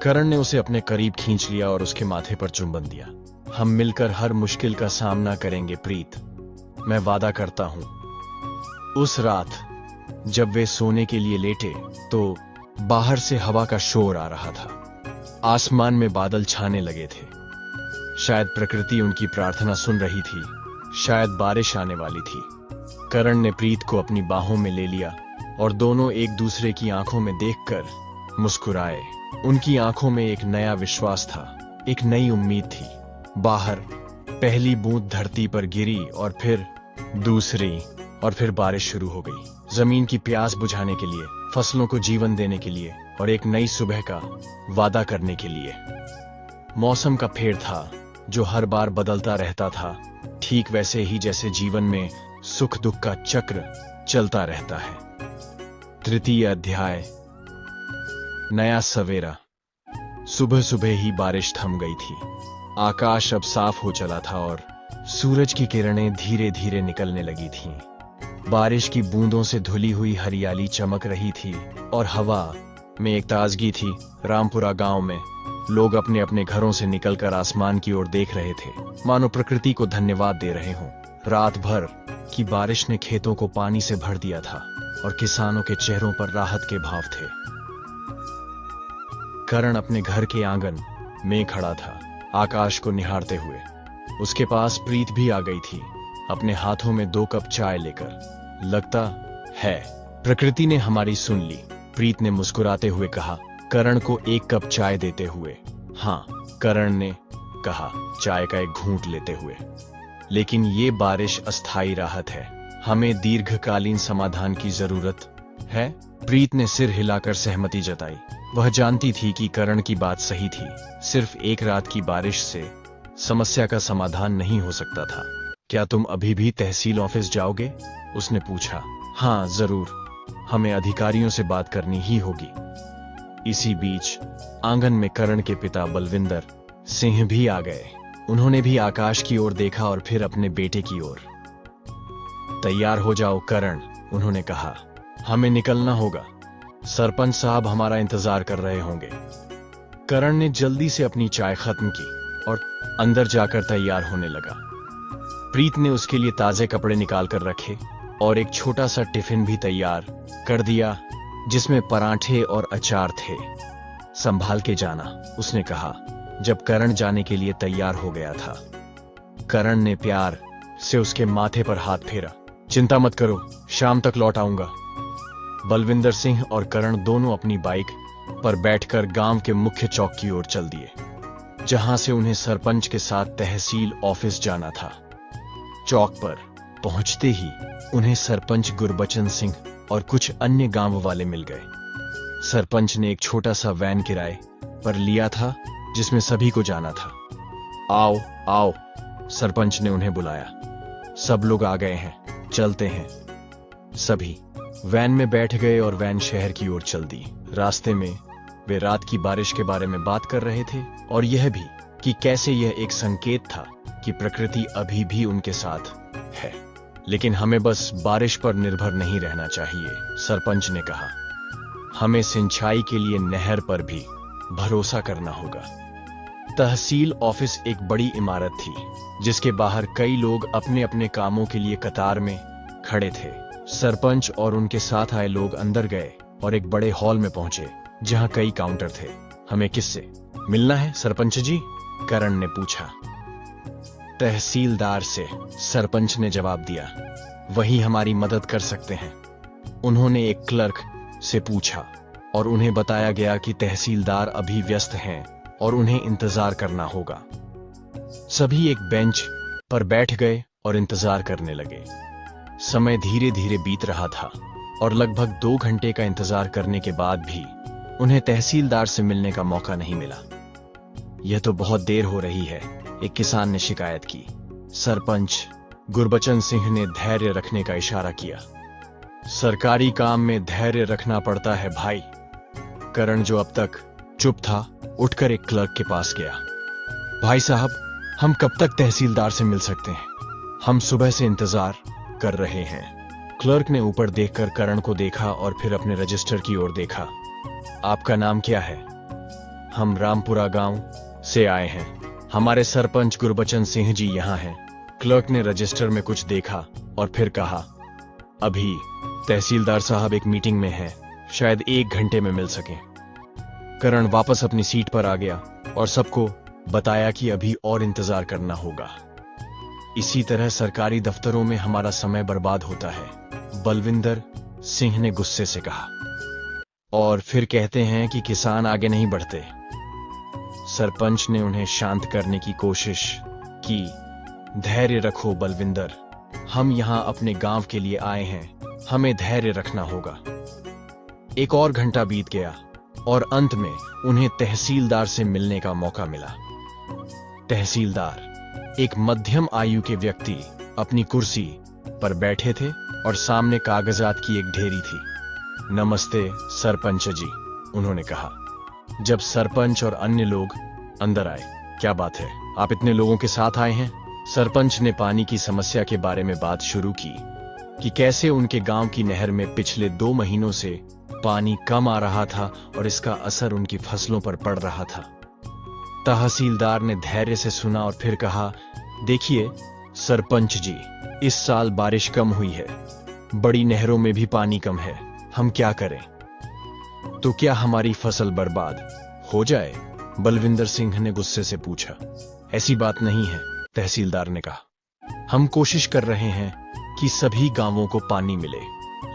[SPEAKER 1] करण ने उसे अपने करीब खींच लिया और उसके माथे पर चुंबन दिया। हम मिलकर हर मुश्किल का सामना करेंगे प्रीत, मैं वादा करता हूं। उस रात जब वे सोने के लिए लेटे तो बाहर से हवा का शोर आ रहा था। आसमान में बादल छाने लगे थे। शायद प्रकृति उनकी प्रार्थना सुन रही थी, शायद बारिश आने वाली थी। करण ने प्रीत को अपनी बाहों में ले लिया और दोनों एक दूसरे की आंखों में देखकर मुस्कुराए। उनकी आंखों में एक नया विश्वास था, एक नई उम्मीद थी। बाहर पहली बूंद धरती पर गिरी और फिर दूसरी, और फिर बारिश शुरू हो गई। जमीन की प्यास बुझाने के लिए, फसलों को जीवन देने के लिए और एक नई सुबह का वादा करने के लिए। मौसम का फेर था जो हर बार बदलता रहता था, ठीक वैसे ही जैसे जीवन में सुख दुख का चक्र चलता रहता है। तृतीय अध्याय, नया सवेरा। सुबह सुबह ही बारिश थम गई थी। आकाश अब साफ हो चला था और सूरज की किरणें धीरे धीरे निकलने लगी थीं। बारिश की बूंदों से धुली हुई हरियाली चमक रही थी और हवा में एक ताजगी थी। रामपुरा गांव में लोग अपने अपने घरों से निकलकर आसमान की ओर देख रहे थे, मानो प्रकृति को धन्यवाद दे रहे हों। रात भर की बारिश ने खेतों को पानी से भर दिया था और किसानों के चेहरों पर राहत के भाव थे। करण अपने घर के आंगन में खड़ा था, आकाश को निहारते हुए। उसके पास प्रीत भी आ गई थी, अपने हाथों में 2 कप चाय लेकर। लगता है प्रकृति ने हमारी सुन ली, प्रीत ने मुस्कुराते हुए कहा, करण को 1 कप चाय देते हुए। हाँ, करण ने कहा, चाय का एक घूंट लेते हुए। लेकिन ये बारिश अस्थायी राहत है, हमें दीर्घकालीन समाधान की जरूरत है। प्रीत ने सिर हिलाकर सहमति जताई। वह जानती थी कि करण की बात सही थी। सिर्फ एक रात की बारिश से समस्या का समाधान नहीं हो सकता था। क्या तुम अभी भी तहसील ऑफिस जाओगे? उसने पूछा। हाँ जरूर, हमें अधिकारियों से बात करनी ही होगी। इसी बीच आंगन में करण के पिता बलविंदर सिंह भी आ गए। उन्होंने भी आकाश की ओर देखा और फिर अपने बेटे की ओर। तैयार हो जाओ करण, उन्होंने कहा, हमें निकलना होगा। सरपंच साहब हमारा इंतजार कर रहे होंगे। करण ने जल्दी से अपनी चाय खत्म की और अंदर जाकर तैयार होने लगा। प्रीत ने उसके लिए ताजे कपड़े निकाल कर रखे और एक छोटा सा टिफिन भी तैयार कर दिया जिसमें पराठे और अचार थे। संभाल के जाना, उसने कहा जब करण जाने के लिए तैयार हो गया था। करण ने प्यार से उसके माथे पर हाथ फेरा। चिंता मत करो, शाम तक लौट आऊंगा। बलविंदर सिंह और करण दोनों अपनी बाइक पर बैठकर गांव के मुख्य चौक की ओर चल दिए, जहां से उन्हें सरपंच के साथ तहसील ऑफिस जाना था। चौक पर पहुंचते ही उन्हें सरपंच गुरबचन सिंह और कुछ अन्य गांव वाले मिल गए। सरपंच ने एक छोटा सा वैन किराए पर लिया था जिसमें सभी को जाना था। आओ आओ, सरपंच ने उन्हें बुलाया। सब लोग आ गए हैं, चलते हैं। सभी वैन में बैठ गए और वैन शहर की ओर चल दी। रास्ते में वे रात की बारिश के बारे में बात कर रहे थे और यह भी कि कैसे यह एक संकेत था कि प्रकृति अभी भी उनके साथ है। लेकिन हमें बस बारिश पर निर्भर नहीं रहना चाहिए, सरपंच ने कहा। हमें सिंचाई के लिए नहर पर भी भरोसा करना होगा। तहसील ऑफिस एक बड़ी इमारत थी जिसके बाहर कई लोग अपने अपने कामों के लिए कतार में खड़े थे। सरपंच और उनके साथ आए लोग अंदर गए और एक बड़े हॉल में पहुंचे जहां कई काउंटर थे। हमें किससे मिलना है सरपंच जी? करण ने पूछा। तहसीलदार से, सरपंच ने जवाब दिया। वही हमारी मदद कर सकते हैं। उन्होंने एक क्लर्क से पूछा और उन्हें बताया गया कि तहसीलदार अभी व्यस्त हैं और उन्हें इंतजार करना होगा। सभी एक बेंच पर बैठ गए और इंतजार करने लगे। समय धीरे धीरे बीत रहा था और लगभग 2 घंटे का इंतजार करने के बाद भी उन्हें तहसीलदार से मिलने का मौका नहीं मिला। यह तो बहुत देर हो रही है, एक किसान ने शिकायत की। सरपंच गुरबचन सिंह ने धैर्य रखने का इशारा किया। सरकारी काम में धैर्य रखना पड़ता है भाई। करण, जो अब तक चुप था, उठकर एक क्लर्क के पास गया। भाई साहब, हम कब तक तहसीलदार से मिल सकते हैं? हम सुबह से इंतजार कर रहे हैं। क्लर्क ने ऊपर देखकर करण को देखा और फिर अपने रजिस्टर की ओर देखा। आपका नाम क्या है? हम रामपुरा गांव से आए हैं। हमारे सरपंच गुरबचन सिंह जी यहां हैं। क्लर्क ने रजिस्टर में कुछ देखा और फिर कहा, अभी तहसीलदार साहब एक मीटिंग में हैं, शायद 1 घंटे में मिल सकें। करण वापस अपनी सीट पर आ गया और सबको बताया कि अभी और इंतजार करना होगा। इसी तरह सरकारी दफ्तरों में हमारा समय बर्बाद होता है, बलविंदर सिंह ने गुस्से से कहा। और फिर कहते हैं कि किसान आगे नहीं बढ़ते। सरपंच ने उन्हें शांत करने की कोशिश की। धैर्य रखो बलविंदर, हम यहां अपने गांव के लिए आए हैं, हमें धैर्य रखना होगा। 1 और घंटा बीत गया और अंत में उन्हें तहसीलदार से मिलने का मौका मिला। तहसीलदार, एक मध्यम आयु के व्यक्ति, अपनी कुर्सी पर बैठे थे और सामने कागजात की एक ढेरी थी। नमस्ते सरपंच जी, उन्होंने कहा जब सरपंच और अन्य लोग अंदर आए। क्या बात है, आप इतने लोगों के साथ आए हैं? सरपंच ने पानी की समस्या के बारे में बात शुरू की कि कैसे उनके गांव की नहर में पिछले 2 महीनों से पानी कम आ रहा था और इसका असर उनकी फसलों पर पड़ रहा था। तहसीलदार ने धैर्य से सुना और फिर कहा, देखिए सरपंच जी, इस साल बारिश कम हुई है, बड़ी नहरों में भी पानी कम है, हम क्या करें? तो क्या हमारी फसल बर्बाद हो जाए? बलविंदर सिंह ने गुस्से से पूछा। ऐसी बात नहीं है, तहसीलदार ने कहा। हम कोशिश कर रहे हैं कि सभी गांवों को पानी मिले,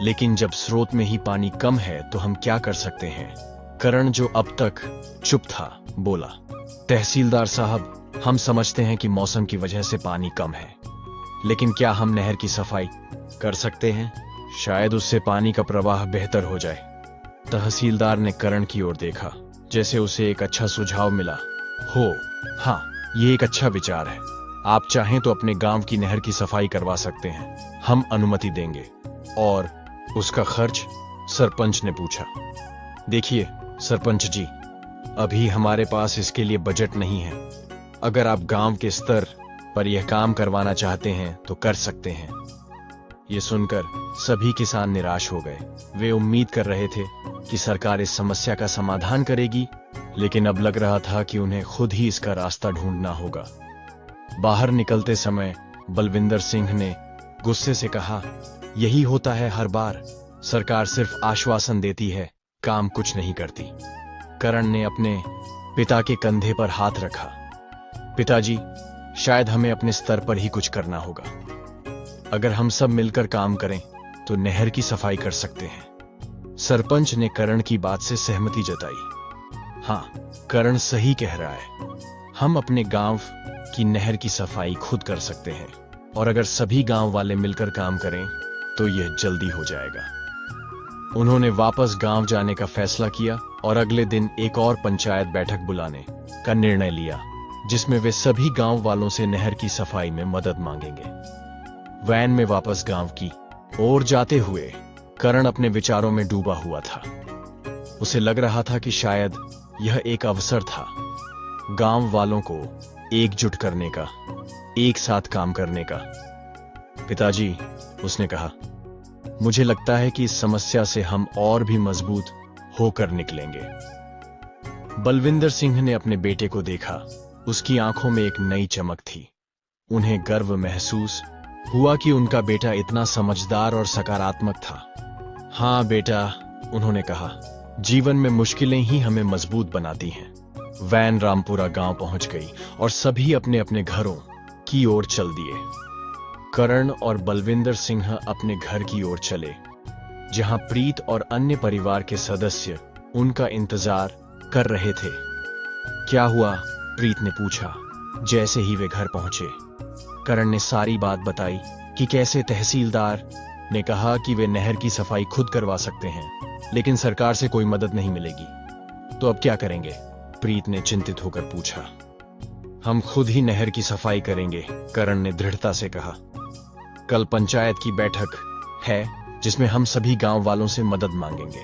[SPEAKER 1] लेकिन जब स्रोत में ही पानी कम है तो हम क्या कर सकते हैं? करण, जो अब तक चुप था, बोला। तहसीलदार साहब, हम समझते हैं कि मौसम की वजह से पानी कम है, लेकिन क्या हम नहर की सफाई कर सकते हैं? शायद उससे पानी का प्रवाह बेहतर हो जाए। तहसीलदार ने करण की ओर देखा, जैसे उसे एक अच्छा सुझाव मिला हो। हाँ, ये एक अच्छा विचार है। आप चाहें तो अपने गांव की नहर की सफाई करवा सकते हैं, हम अनुमति देंगे। और उसका खर्च? सरपंच ने पूछा। देखिए सरपंच जी, अभी हमारे पास इसके लिए बजट नहीं है। अगर आप गांव के स्तर पर यह काम करवाना चाहते हैं तो कर सकते हैं। यह सुनकर सभी किसान निराश हो गए। वे उम्मीद कर रहे थे कि सरकार इस समस्या का समाधान करेगी, लेकिन अब लग रहा था कि उन्हें खुद ही इसका रास्ता ढूंढना होगा। बाहर निकलते समय बलविंदर सिंह ने गुस्से से कहा, यही होता है हर बार, सरकार सिर्फ आश्वासन देती है, काम कुछ नहीं करती। करण ने अपने पिता के कंधे पर हाथ रखा। पिताजी, शायद हमें अपने स्तर पर ही कुछ करना होगा। अगर हम सब मिलकर काम करें तो नहर की सफाई कर सकते हैं। सरपंच ने करण की बात से सहमति जताई। हाँ, करण सही कह रहा है। हम अपने गांव की नहर की सफाई खुद कर सकते हैं, और अगर सभी गांव वाले मिलकर काम करें तो यह जल्दी हो जाएगा। उन्होंने वापस गांव जाने का फैसला किया और अगले दिन एक और पंचायत बैठक बुलाने का निर्णय लिया, जिसमें वे सभी गांव वालों से नहर की सफाई में मदद मांगेंगे। वैन में वापस गांव की ओर जाते हुए करण अपने विचारों में डूबा हुआ था। उसे लग रहा था कि शायद यह एक अवसर था गांव वालों को एकजुट करने का, एक साथ काम करने का। पिताजी, उसने कहा, मुझे लगता है कि इस समस्या से हम और भी मजबूत होकर निकलेंगे। बलविंदर सिंह ने अपने बेटे को देखा। उसकी आंखों में एक नई चमक थी। उन्हें गर्व महसूस हुआ कि उनका बेटा इतना समझदार और सकारात्मक था। हाँ बेटा, उन्होंने कहा, जीवन में मुश्किलें ही हमें मजबूत बनाती हैं। वैन रामपुरा गांव पहुंच गई और सभी अपने अपने घरों की ओर चल दिए। करण और बलविंदर सिंह अपने घर की ओर चले, जहां प्रीत और अन्य परिवार के सदस्य उनका इंतजार कर रहे थे। क्या हुआ? प्रीत ने पूछा जैसे ही वे घर पहुंचे। करण ने सारी बात बताई कि कैसे तहसीलदार ने कहा कि वे नहर की सफाई खुद करवा सकते हैं, लेकिन सरकार से कोई मदद नहीं मिलेगी। तो अब क्या करेंगे? प्रीत ने चिंतित होकर पूछा। हम खुद ही नहर की सफाई करेंगे, करण ने दृढ़ता से कहा। कल पंचायत की बैठक है, जिसमें हम सभी गांव वालों से मदद मांगेंगे।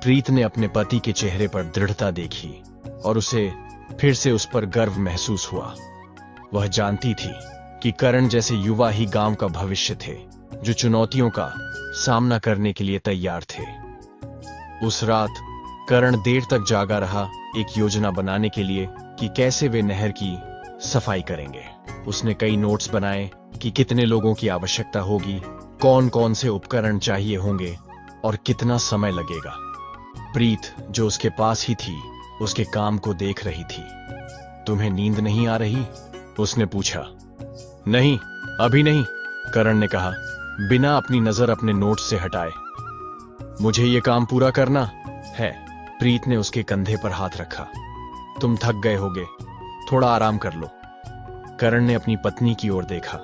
[SPEAKER 1] प्रीत ने अपने पति के चेहरे पर दृढ़ता देखी और उसे फिर से उस पर गर्व महसूस हुआ। वह जानती थी कि करण जैसे युवा ही गांव का भविष्य थे, जो चुनौतियों का सामना करने के लिए तैयार थे। उस रात करण देर तक जागा रहा, एक योजना बनाने के लिए कि कैसे वे नहर की सफाई करेंगे। उसने कई नोट्स बनाए कि कितने लोगों की आवश्यकता होगी, कौन कौन से उपकरण चाहिए होंगे और कितना समय लगेगा। प्रीत, जो उसके पास ही थी, उसके काम को देख रही थी। तुम्हें नींद नहीं आ रही? उसने पूछा। नहीं, अभी नहीं, करण ने कहा, बिना अपनी नजर अपने नोट्स से हटाए। मुझे यह काम पूरा करना है। प्रीत ने उसके कंधे पर हाथ रखा। तुम थक गए होगे, थोड़ा आराम कर लो। करण ने अपनी पत्नी की ओर देखा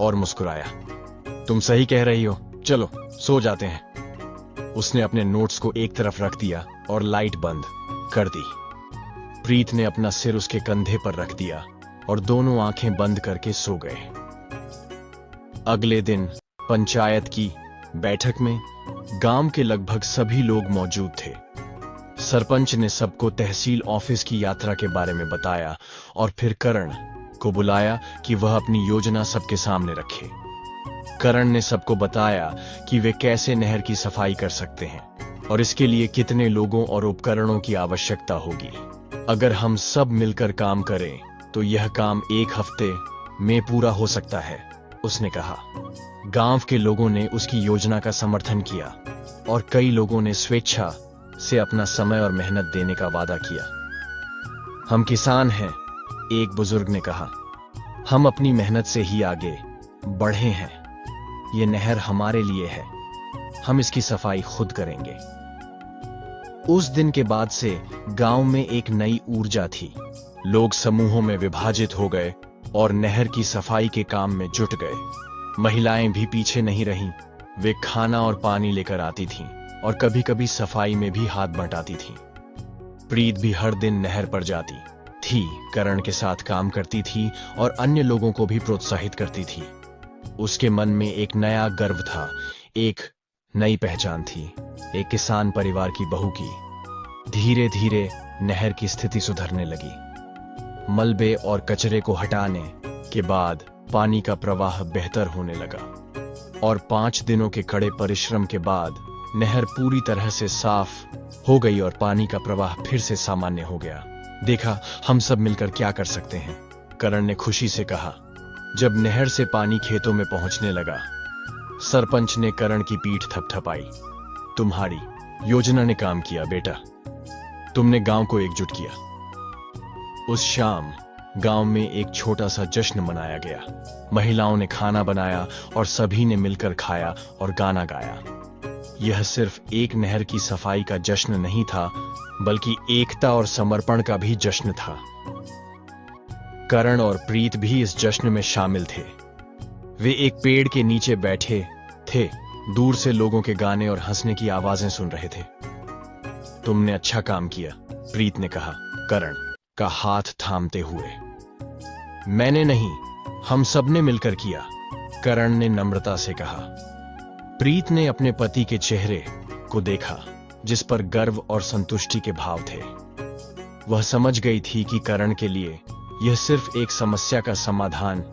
[SPEAKER 1] और मुस्कुराया। तुम सही कह रही हो, चलो सो जाते हैं। उसने अपने नोट्स को एक तरफ रख दिया और लाइट बंद कर दी। प्रीत ने अपना सिर उसके कंधे पर रख दिया और दोनों आंखें बंद करके सो गए। अगले दिन पंचायत की बैठक में गांव के लगभग सभी लोग मौजूद थे। सरपंच ने सबको तहसील ऑफिस की यात्रा के बारे में बताया और फिर करण को बुलाया कि वह अपनी योजना सबके सामने रखे। करण ने सबको बताया कि वे कैसे नहर की सफाई कर सकते हैं और इसके लिए कितने लोगों और उपकरणों की आवश्यकता होगी। अगर हम सब मिलकर काम करें तो यह काम एक हफ्ते में पूरा हो सकता है, उसने कहा। गांव के लोगों ने उसकी योजना का समर्थन किया और कई लोगों ने स्वेच्छा से अपना समय और मेहनत देने का वादा किया। हम किसान हैं, एक बुजुर्ग ने कहा। हम अपनी मेहनत से ही आगे बढ़े हैं। ये नहर हमारे लिए है, हम इसकी सफाई खुद करेंगे। उस दिन के बाद से गांव में एक नई ऊर्जा थी। लोग समूहों में विभाजित हो गए और नहर की सफाई के काम में जुट गए। महिलाएं भी पीछे नहीं रहीं। वे खाना और पानी लेकर आती थीं और कभी-कभी सफाई में भी हाथ बंटाती थीं। प्रीत भी हर दिन नहर पर जाती थी, करण के साथ काम करती थी और अन्य लोगों को भी प्रोत्साहित करती थी। उसके मन में एक नया गर्व था, एक नई पहचान थी, एक किसान परिवार की बहू की। धीरे धीरे नहर की स्थिति सुधरने लगी। मलबे और कचरे को हटाने के बाद पानी का प्रवाह बेहतर होने लगा और 5 दिनों के कड़े परिश्रम के बाद नहर पूरी तरह से साफ हो गई और पानी का प्रवाह फिर से सामान्य हो गया। देखा, हम सब मिलकर क्या कर सकते हैं, करण ने खुशी से कहा। जब नहर से पानी खेतों में पहुंचने लगा, सरपंच ने करण की पीठ थपथपाई। तुम्हारी योजना ने काम किया बेटा, तुमने गांव को एकजुट किया। उस शाम गांव में एक छोटा सा जश्न मनाया गया। महिलाओं ने खाना बनाया और सभी ने मिलकर खाया और गाना गाया। यह सिर्फ एक नहर की सफाई का जश्न नहीं था, बल्कि एकता और समर्पण का भी जश्न था। करण और प्रीत भी इस जश्न में शामिल थे। वे एक पेड़ के नीचे बैठे थे, दूर से लोगों के गाने और हंसने की आवाजें सुन रहे थे। तुमने अच्छा काम किया, प्रीत ने कहा, करण का हाथ थामते हुए। मैंने नहीं, हम सबने मिलकर किया, करण ने नम्रता से कहा। प्रीत ने अपने पति के चेहरे को देखा, जिस पर गर्व और संतुष्टि के भाव थे। वह समझ गई थी कि करण के लिए यह सिर्फ एक समस्या का समाधान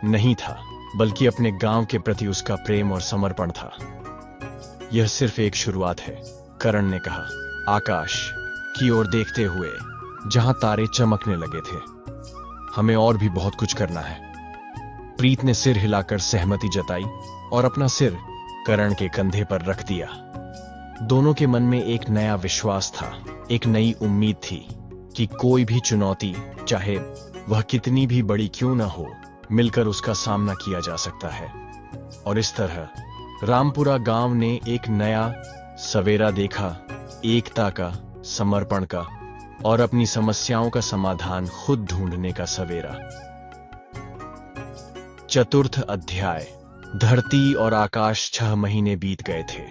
[SPEAKER 1] नहीं था, बल्कि अपने गांव के प्रति उसका प्रेम और समर्पण था। यह सिर्फ एक शुरुआत है, करण ने कहा, आकाश की ओर देखते हुए जहां तारे चमकने लगे थे। हमें और भी बहुत कुछ करना है। प्रीत ने सिर हिलाकर सहमति जताई और अपना सिर करण के कंधे पर रख दिया। दोनों के मन में एक नया विश्वास था, एक नई उम्मीद थी कि कोई भी चुनौती, चाहे वह कितनी भी बड़ी क्यों न हो, मिलकर उसका सामना किया जा सकता है। और इस तरह रामपुरा गांव ने एक नया सवेरा देखा, एकता का, समर्पण का और अपनी समस्याओं का समाधान खुद ढूंढने का सवेरा। चतुर्थ अध्याय। धरती और आकाश 6 महीने बीत गए थे।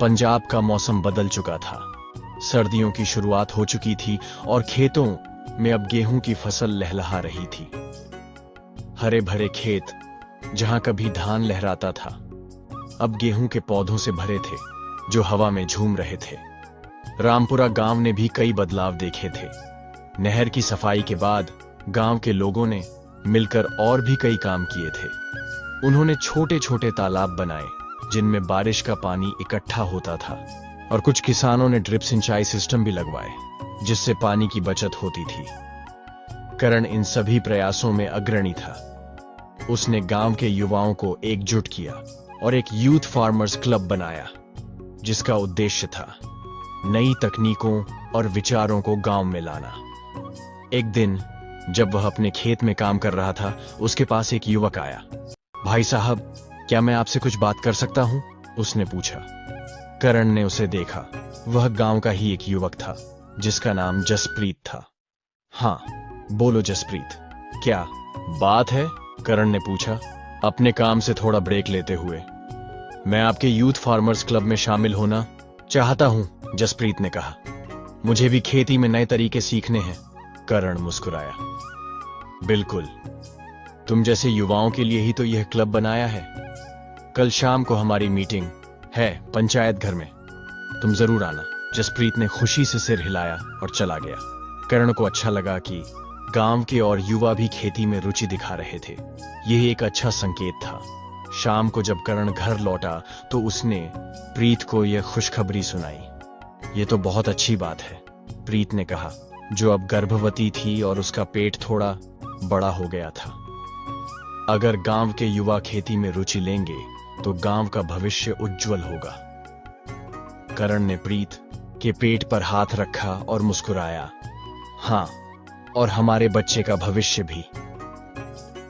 [SPEAKER 1] पंजाब का मौसम बदल चुका था। सर्दियों की शुरुआत हो चुकी थी और खेतों में अब गेहूं की फसल लहलहा रही थी। हरे भरे खेत, जहां कभी धान लहराता था, अब गेहूं के पौधों से भरे थे जो हवा में झूम रहे थे। रामपुरा गांव ने भी कई बदलाव देखे थे। नहर की सफाई के बाद गांव के लोगों ने मिलकर और भी कई काम किए थे। उन्होंने छोटे छोटे तालाब बनाए जिनमें बारिश का पानी इकट्ठा होता था, और कुछ किसानों ने ड्रिप सिंचाई सिस्टम भी लगवाए जिससे पानी की बचत होती थी। करण इन सभी प्रयासों में अग्रणी था। उसने गांव के युवाओं को एकजुट किया और एक यूथ फार्मर्स क्लब बनाया, जिसका उद्देश्य था नई तकनीकों और विचारों को गांव में लाना। एक दिन जब वह अपने खेत में काम कर रहा था, उसके पास एक युवक आया। भाई साहब, क्या मैं आपसे कुछ बात कर सकता हूं? उसने पूछा। करण ने उसे देखा। वह गांव का ही एक युवक था जिसका नाम जसप्रीत था। हाँ, बोलो जसप्रीत, क्या बात है? करण ने पूछा, अपने काम से थोड़ा ब्रेक लेते हुए। मैं आपके यूथ फार्मर्स क्लब में शामिल होना चाहता हूं, जसप्रीत ने कहा। मुझे भी खेती में नए तरीके सीखने हैं। करण मुस्कुराया। बिल्कुल, तुम जैसे युवाओं के लिए ही तो यह क्लब बनाया है। कल शाम को हमारी मीटिंग है पंचायत घर में, तुम जरूर आना। जसप्रीत ने खुशी से सिर हिलाया और चला गया। करण को अच्छा लगा कि गांव के और युवा भी खेती में रुचि दिखा रहे थे। यह एक अच्छा संकेत था। शाम को जब करण घर लौटा तो उसने प्रीत को यह खुशखबरी सुनाई। यह तो बहुत अच्छी बात है, प्रीत ने कहा, जो अब गर्भवती थी और उसका पेट थोड़ा बड़ा हो गया था। अगर गांव के युवा खेती में रुचि लेंगे तो गांव का भविष्य उज्जवल होगा। करण ने प्रीत के पेट पर हाथ रखा और मुस्कुराया। हाँ, और हमारे बच्चे का भविष्य भी।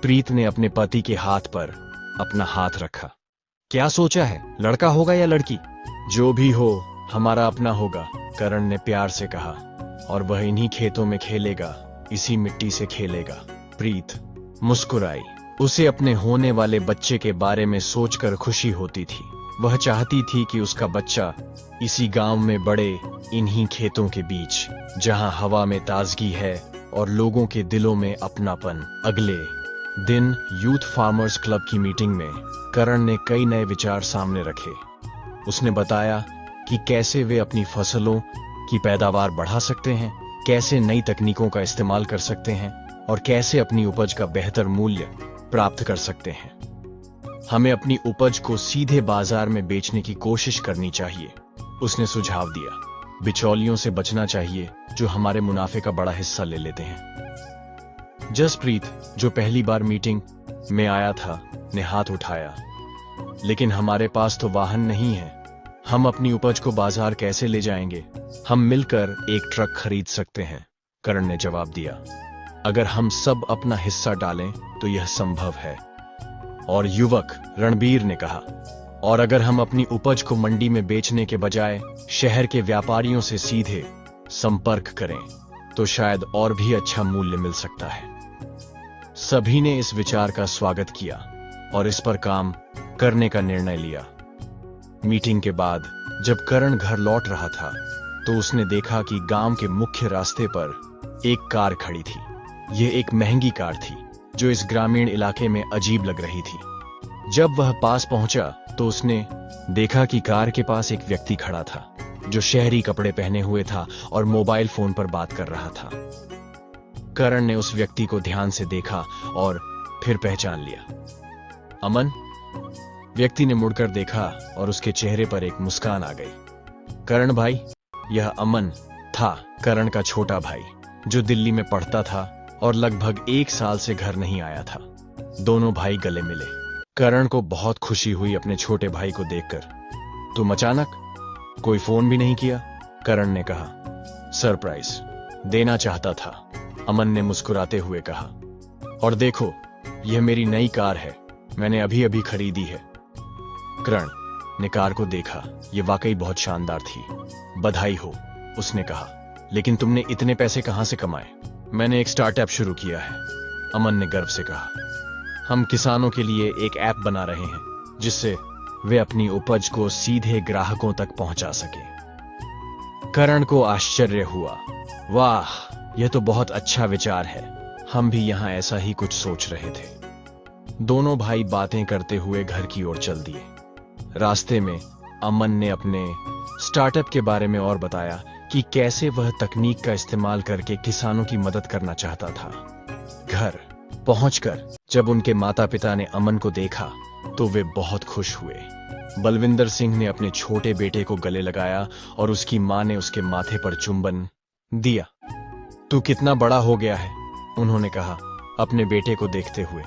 [SPEAKER 1] प्रीत ने अपने पति के हाथ पर अपना हाथ रखा। क्या सोचा है, लड़का होगा या लड़की? जो भी हो, हमारा अपना होगा, करण ने प्यार से कहा, और वह इन्हीं खेतों में खेलेगा, इसी मिट्टी से खेलेगा। प्रीत मुस्कुराई। उसे अपने होने वाले बच्चे के बारे में सोचकर खुशी होती थी। वह चाहती थी कि उसका बच्चा इसी गांव में बढ़े, इन्हीं खेतों के बीच, जहां हवा में ताजगी है और लोगों के दिलों में अपनापन। अगले दिन यूथ फार्मर्स क्लब की मीटिंग में करण ने कई नए विचार सामने रखे। उसने बताया कि कैसे वे अपनी फसलों की पैदावार बढ़ा सकते हैं, कैसे नई तकनीकों का इस्तेमाल कर सकते हैं और कैसे अपनी उपज का बेहतर मूल्य प्राप्त कर सकते हैं। हमें अपनी उपज को सीधे बाजार में बेचने की कोशिश करनी चाहिए, उसने सुझाव दिया। बिचौलियों से बचना चाहिए जो हमारे मुनाफे का बड़ा हिस्सा ले लेते हैं। जसप्रीत, जो पहली बार मीटिंग में आया था, ने हाथ उठाया। लेकिन हमारे पास तो वाहन नहीं है, हम अपनी उपज को बाजार कैसे ले जाएंगे? हम मिलकर एक ट्रक खरीद सकते हैं, करण ने जवाब दिया। अगर हम सब अपना हिस्सा डालें तो यह संभव है। और युवक रणबीर ने कहा, और अगर हम अपनी उपज को मंडी में बेचने के बजाय शहर के व्यापारियों से सीधे संपर्क करें तो शायद और भी अच्छा मूल्य मिल सकता है। सभी ने इस विचार का स्वागत किया और इस पर काम करने का निर्णय लिया। मीटिंग के बाद जब करण घर लौट रहा था तो उसने देखा कि गांव के मुख्य रास्ते पर एक कार खड़ी थी। यह एक महंगी कार थी जो इस ग्रामीण इलाके में अजीब लग रही थी। जब वह पास पहुंचा तो उसने देखा कि कार के पास एक व्यक्ति खड़ा था जो शहरी कपड़े पहने हुए था और मोबाइल फोन पर बात कर रहा था। करण ने उस व्यक्ति को ध्यान से देखा और फिर पहचान लिया। अमन? व्यक्ति ने मुड़कर देखा और उसके चेहरे पर एक मुस्कान आ गई। करण भाई? यह अमन था, करण का छोटा भाई जो दिल्ली में पढ़ता था और लगभग 1 साल से घर नहीं आया था। दोनों भाई गले मिले। करण को बहुत खुशी हुई अपने छोटे भाई को देखकर। तुम अचानक? कोई फोन भी नहीं किया? करण ने कहा। सरप्राइज देना चाहता था, अमन ने मुस्कुराते हुए कहा। और देखो, यह मेरी नई कार है, मैंने अभी अभी खरीदी है। करण ने कार को देखा, यह वाकई बहुत शानदार थी। बधाई हो, उसने कहा। लेकिन तुमने इतने पैसे कहां से कमाए? मैंने एक स्टार्टअप शुरू किया है, अमन ने गर्व से कहा। हम किसानों के लिए एक ऐप बना रहे हैं जिससे वे अपनी उपज को सीधे ग्राहकों तक पहुंचा सके। करण को आश्चर्य हुआ। वाह, यह तो बहुत अच्छा विचार है, हम भी यहां ऐसा ही कुछ सोच रहे थे। दोनों भाई बातें करते हुए घर की ओर चल दिए। रास्ते में अमन ने अपने स्टार्टअप के बारे में और बताया कि कैसे वह तकनीक का इस्तेमाल करके किसानों की मदद करना चाहता था। घर पहुंचकर जब उनके माता पिता ने अमन को देखा तो वे बहुत खुश हुए। बलविंदर सिंह ने अपने छोटे बेटे को गले लगाया और उसकी मां ने उसके माथे पर चुंबन दिया। तू कितना बड़ा हो गया है, उन्होंने कहा अपने बेटे को देखते हुए।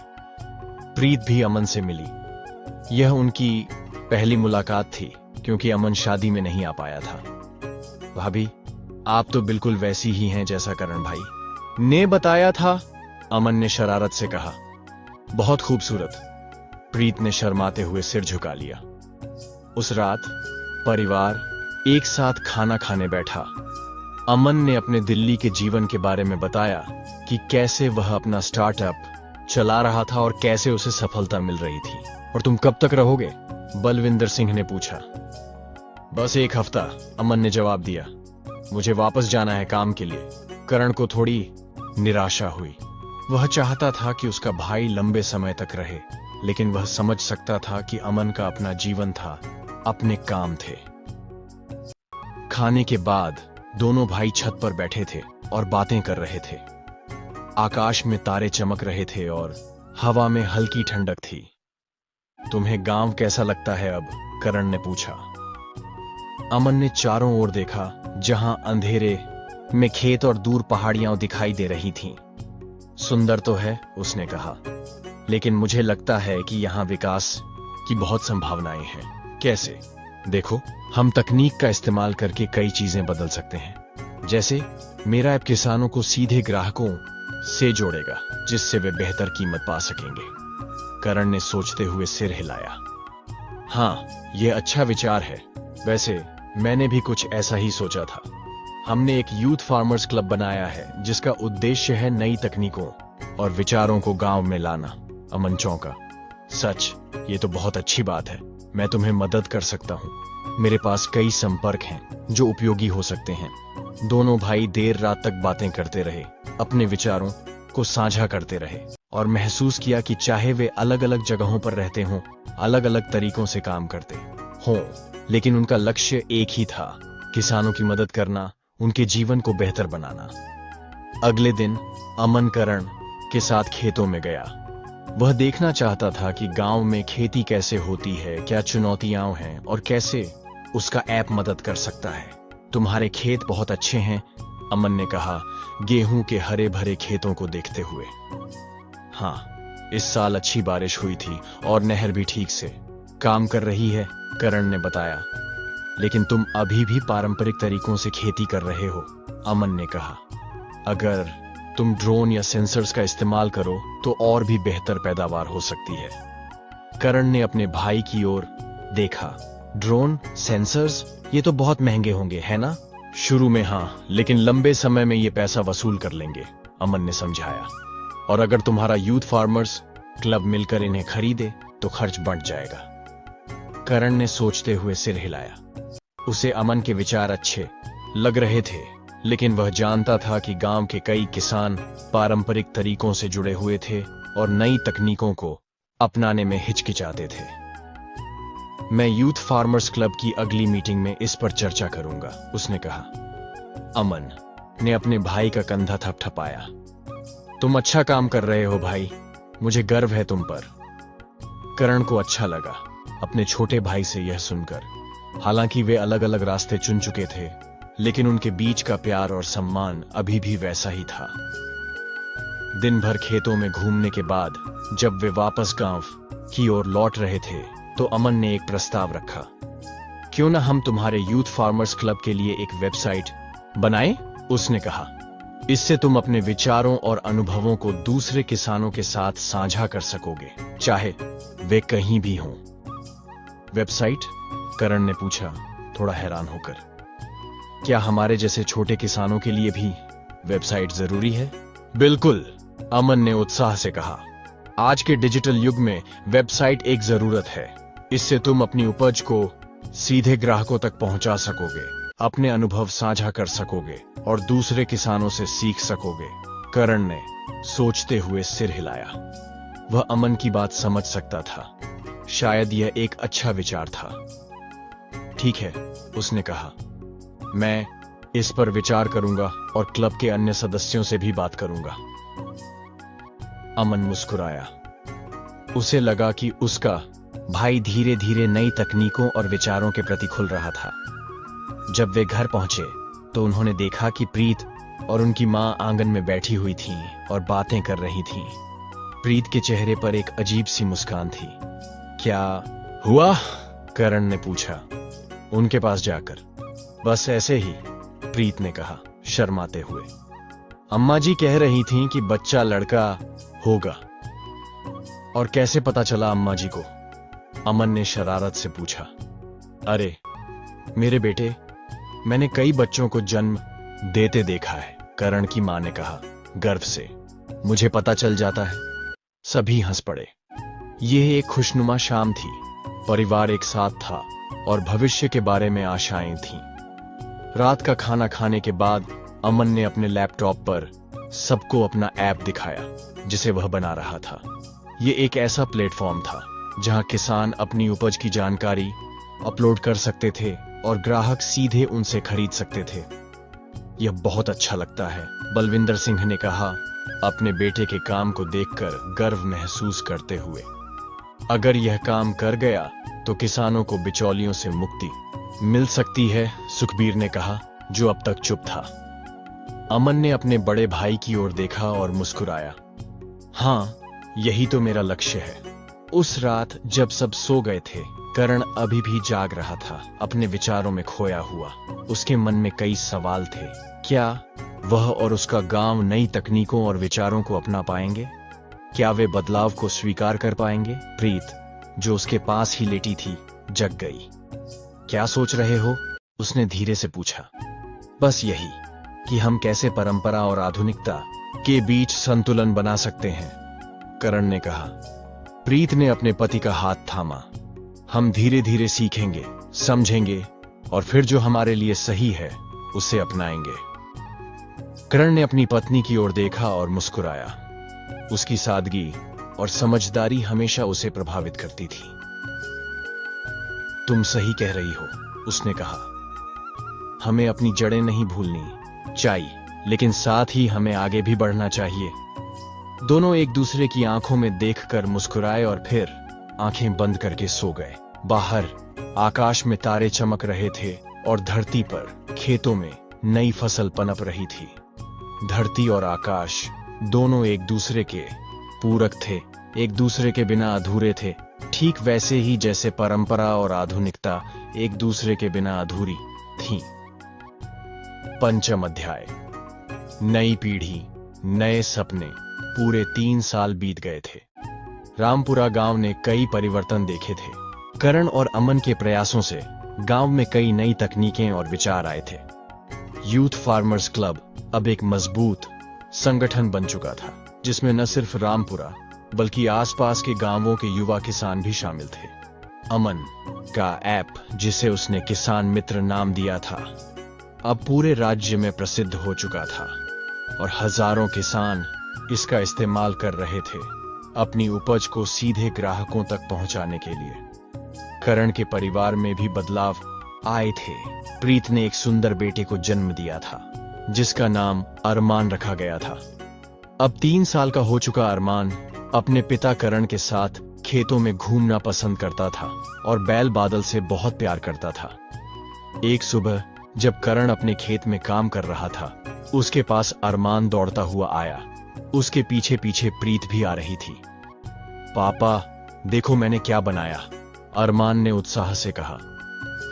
[SPEAKER 1] प्रीत भी अमन से मिली। यह उनकी पहली मुलाकात थी क्योंकि अमन शादी में नहीं आ पाया था। भाभी, आप तो बिल्कुल वैसी ही हैं जैसा करण भाई ने बताया था, अमन ने शरारत से कहा। बहुत खूबसूरत, प्रीत ने शर्माते हुए सिर झुका लिया। उस रात परिवार एक साथ खाना खाने बैठा। अमन ने अपने दिल्ली के जीवन के बारे में बताया कि कैसे वह अपना स्टार्टअप चला रहा था और कैसे उसे सफलता मिल रही थी। और तुम कब तक रहोगे? बलविंदर सिंह ने पूछा। बस 1 हफ्ता, अमन ने जवाब दिया। मुझे वापस जाना है काम के लिए। करण को थोड़ी निराशा हुई। वह चाहता था कि उसका भाई लंबे समय तक रहे, लेकिन वह समझ सकता था कि अमन का अपना जीवन था, अपने काम थे। खाने के बाद दोनों भाई छत पर बैठे थे और बातें कर रहे थे। आकाश में तारे चमक रहे थे और हवा में हल्की ठंडक थी। तुम्हें गांव कैसा लगता है अब? करण ने पूछा। अमन ने चारों ओर देखा, जहां अंधेरे में खेत और दूर पहाड़ियां दिखाई दे रही थीं। सुंदर तो है, उसने कहा, लेकिन मुझे लगता है कि यहां विकास की बहुत संभावनाएं हैं। कैसे? देखो, हम तकनीक का इस्तेमाल करके कई चीजें बदल सकते हैं। जैसे मेरा ऐप किसानों को सीधे ग्राहकों से जोड़ेगा जिससे वे बेहतर कीमत पा सकेंगे। करण ने सोचते हुए सिर हिलाया। हाँ, यह अच्छा विचार है। वैसे मैंने भी कुछ ऐसा ही सोचा था। हमने एक यूथ फार्मर्स क्लब बनाया है जिसका उद्देश्य है नई तकनीकों और विचारों को गांव में लाना। अमन चौंका। सच? ये तो बहुत अच्छी बात है। मैं तुम्हें मदद कर सकता हूँ। मेरे पास कई संपर्क हैं जो उपयोगी हो सकते हैं। दोनों भाई देर रात तक बातें करते रहे, अपने विचारों को साझा करते रहे और महसूस किया कि चाहे वे अलग अलग जगहों पर रहते हों, अलग अलग तरीकों से काम करते हों, लेकिन उनका लक्ष्य एक ही था, किसानों की मदद करना, उनके जीवन को बेहतर बनाना। अगले दिन अमन करण के साथ खेतों में गया। वह देखना चाहता था कि गांव में खेती कैसे होती है, क्या चुनौतियां हैं और कैसे उसका ऐप मदद कर सकता है। तुम्हारे खेत बहुत अच्छे हैं, अमन ने कहा, गेहूं के हरे भरे खेतों को देखते हुए। हाँ, इस साल अच्छी बारिश हुई थी और नहर भी ठीक से काम कर रही है, करण ने बताया। लेकिन तुम अभी भी पारंपरिक तरीकों से खेती कर रहे हो, अमन ने कहा। अगर तुम ड्रोन या सेंसर्स का इस्तेमाल करो तो और भी बेहतर पैदावार हो सकती है। करण ने अपने भाई की ओर देखा। ड्रोन, सेंसर्स, ये तो बहुत महंगे होंगे, है ना? शुरू में हाँ, लेकिन लंबे समय में ये पैसा वसूल कर लेंगे, अमन ने समझाया। और अगर तुम्हारा यूथ फार्मर्स क्लब मिलकर इन्हें खरीदे तो खर्च बढ़ जाएगा। करण ने सोचते हुए सिर हिलाया। उसे अमन के विचार अच्छे लग रहे थे, लेकिन वह जानता था कि गांव के कई किसान पारंपरिक तरीकों से जुड़े हुए थे और नई तकनीकों को अपनाने में हिचकिचाते थे। मैं यूथ फार्मर्स क्लब की अगली मीटिंग में इस पर चर्चा करूंगा, उसने कहा। अमन ने अपने भाई का कंधा थपथपाया। तुम अच्छा काम कर रहे हो भाई, मुझे गर्व है तुम पर। करण को अच्छा लगा अपने छोटे भाई से यह सुनकर। हालांकि वे अलग अलग रास्ते चुन चुके थे, लेकिन उनके बीच का प्यार और सम्मान अभी भी वैसा ही था। दिन भर खेतों में घूमने के बाद जब वे वापस गांव की ओर लौट रहे थे तो अमन ने एक प्रस्ताव रखा। क्यों ना हम तुम्हारे यूथ फार्मर्स क्लब के लिए एक वेबसाइट बनाएं? उसने कहा। इससे तुम अपने विचारों और अनुभवों को दूसरे किसानों के साथ साझा कर सकोगे, चाहे वे कहीं भी हों। वेबसाइट? करण ने पूछा, थोड़ा हैरान होकर। क्या हमारे जैसे छोटे किसानों के लिए भी वेबसाइट जरूरी है? बिल्कुल, अमन ने उत्साह से कहा। आज के डिजिटल युग में वेबसाइट एक जरूरत है। इससे तुम अपनी उपज को सीधे ग्राहकों तक पहुंचा सकोगे, अपने अनुभव साझा कर सकोगे और दूसरे किसानों से सीख सकोगे। करण ने सोचते हुए सिर हिलाया। वह अमन की बात समझ सकता था। शायद यह एक अच्छा विचार था। ठीक है, उसने कहा। मैं इस पर विचार करूंगा और क्लब के अन्य सदस्यों से भी बात करूंगा। अमन मुस्कुराया। उसे लगा कि उसका भाई धीरे धीरे नई तकनीकों और विचारों के प्रति खुल रहा था। जब वे घर पहुंचे तो उन्होंने देखा कि प्रीत और उनकी मां आंगन में बैठी हुई थीं और बातें कर रही थीं। प्रीत के चेहरे पर एक अजीब सी मुस्कान थी। क्या हुआ? करण ने पूछा उनके पास जाकर। बस ऐसे ही, प्रीत ने कहा शर्माते हुए। अम्मा जी कह रही थीं कि बच्चा लड़का होगा। और कैसे पता चला अम्मा जी को? अमन ने शरारत से पूछा। अरे मेरे बेटे, मैंने कई बच्चों को जन्म देते देखा है, करण की मां ने कहा गर्व से। मुझे पता चल जाता है। सभी हंस पड़े। यह एक खुशनुमा शाम थी। परिवार एक साथ था और भविष्य के बारे में आशाएं थीं। रात का खाना खाने के बाद अमन ने अपने लैपटॉप पर सबको अपना ऐप दिखाया जिसे वह बना रहा था। यह एक ऐसा प्लेटफॉर्म था जहां किसान अपनी उपज की जानकारी अपलोड कर सकते थे और ग्राहक सीधे उनसे खरीद सकते थे। यह बहुत अच्छा लगता है, बलविंदर सिंह ने कहा अपने बेटे के काम को देखकर गर्व महसूस करते हुए। अगर यह काम कर गया तो किसानों को बिचौलियों से मुक्ति मिल सकती है, सुखबीर ने कहा जो अब तक चुप था। अमन ने अपने बड़े भाई की ओर देखा और मुस्कुराया। हाँ, यही तो मेरा लक्ष्य है। उस रात जब सब सो गए थे, करण अभी भी जाग रहा था, अपने विचारों में खोया हुआ। उसके मन में कई सवाल थे। क्या वह और उसका गांव नई तकनीकों और विचारों को अपना पाएंगे? क्या वे बदलाव को स्वीकार कर पाएंगे? प्रीत, जो उसके पास ही लेटी थी, जग गई। क्या सोच रहे हो? उसने धीरे से पूछा। बस यही कि हम कैसे परंपरा और आधुनिकता के बीच संतुलन बना सकते हैं, करण ने कहा। प्रीत ने अपने पति का हाथ थामा। हम धीरे धीरे सीखेंगे, समझेंगे और फिर जो हमारे लिए सही है उसे अपनाएंगे। करण ने अपनी पत्नी की ओर देखा और मुस्कुराया। उसकी सादगी और समझदारी हमेशा उसे प्रभावित करती थी। तुम सही कह रही हो, उसने कहा। हमें अपनी जड़ें नहीं भूलनी चाहिए, लेकिन साथ ही हमें आगे भी बढ़ना चाहिए। दोनों एक दूसरे की आंखों में देखकर मुस्कुराए और फिर आंखें बंद करके सो गए। बाहर आकाश में तारे चमक रहे थे और धरती पर खेतों में नई फसल पनप रही थी। धरती और आकाश दोनों एक दूसरे के पूरक थे, एक दूसरे के बिना अधूरे थे। ठीक वैसे ही जैसे परंपरा और आधुनिकता एक दूसरे के बिना अधूरी थीं। पंचम अध्याय। नई पीढ़ी, नए सपने। पूरे 3 साल बीत गए थे। रामपुरा गांव ने कई परिवर्तन देखे थे। करण और अमन के प्रयासों से गांव में कई नई तकनीकें और विचार आए थे। यूथ फार्मर्स क्लब अब एक मजबूत संगठन बन चुका था, जिसमें न सिर्फ रामपुरा बल्कि आसपास के गांवों के युवा किसान भी शामिल थे। अमन का ऐप, जिसे उसने किसान मित्र नाम दिया था, अब पूरे राज्य में प्रसिद्ध हो चुका था और हजारों किसान इसका इस्तेमाल कर रहे थे अपनी उपज को सीधे ग्राहकों तक पहुंचाने के लिए। करण के परिवार में भी बदलाव आए थे। प्रीत ने एक सुंदर बेटे को जन्म दिया था, जिसका नाम अरमान रखा गया था। अब 3 साल का हो चुका अरमान अपने पिता करण के साथ खेतों में घूमना पसंद करता था और बैल बादल से बहुत प्यार करता था। एक सुबह जब करण अपने खेत में काम कर रहा था, उसके पास अरमान दौड़ता हुआ आया। उसके पीछे पीछे प्रीत भी आ रही थी। पापा, देखो मैंने क्या बनाया, अरमान ने उत्साह से कहा,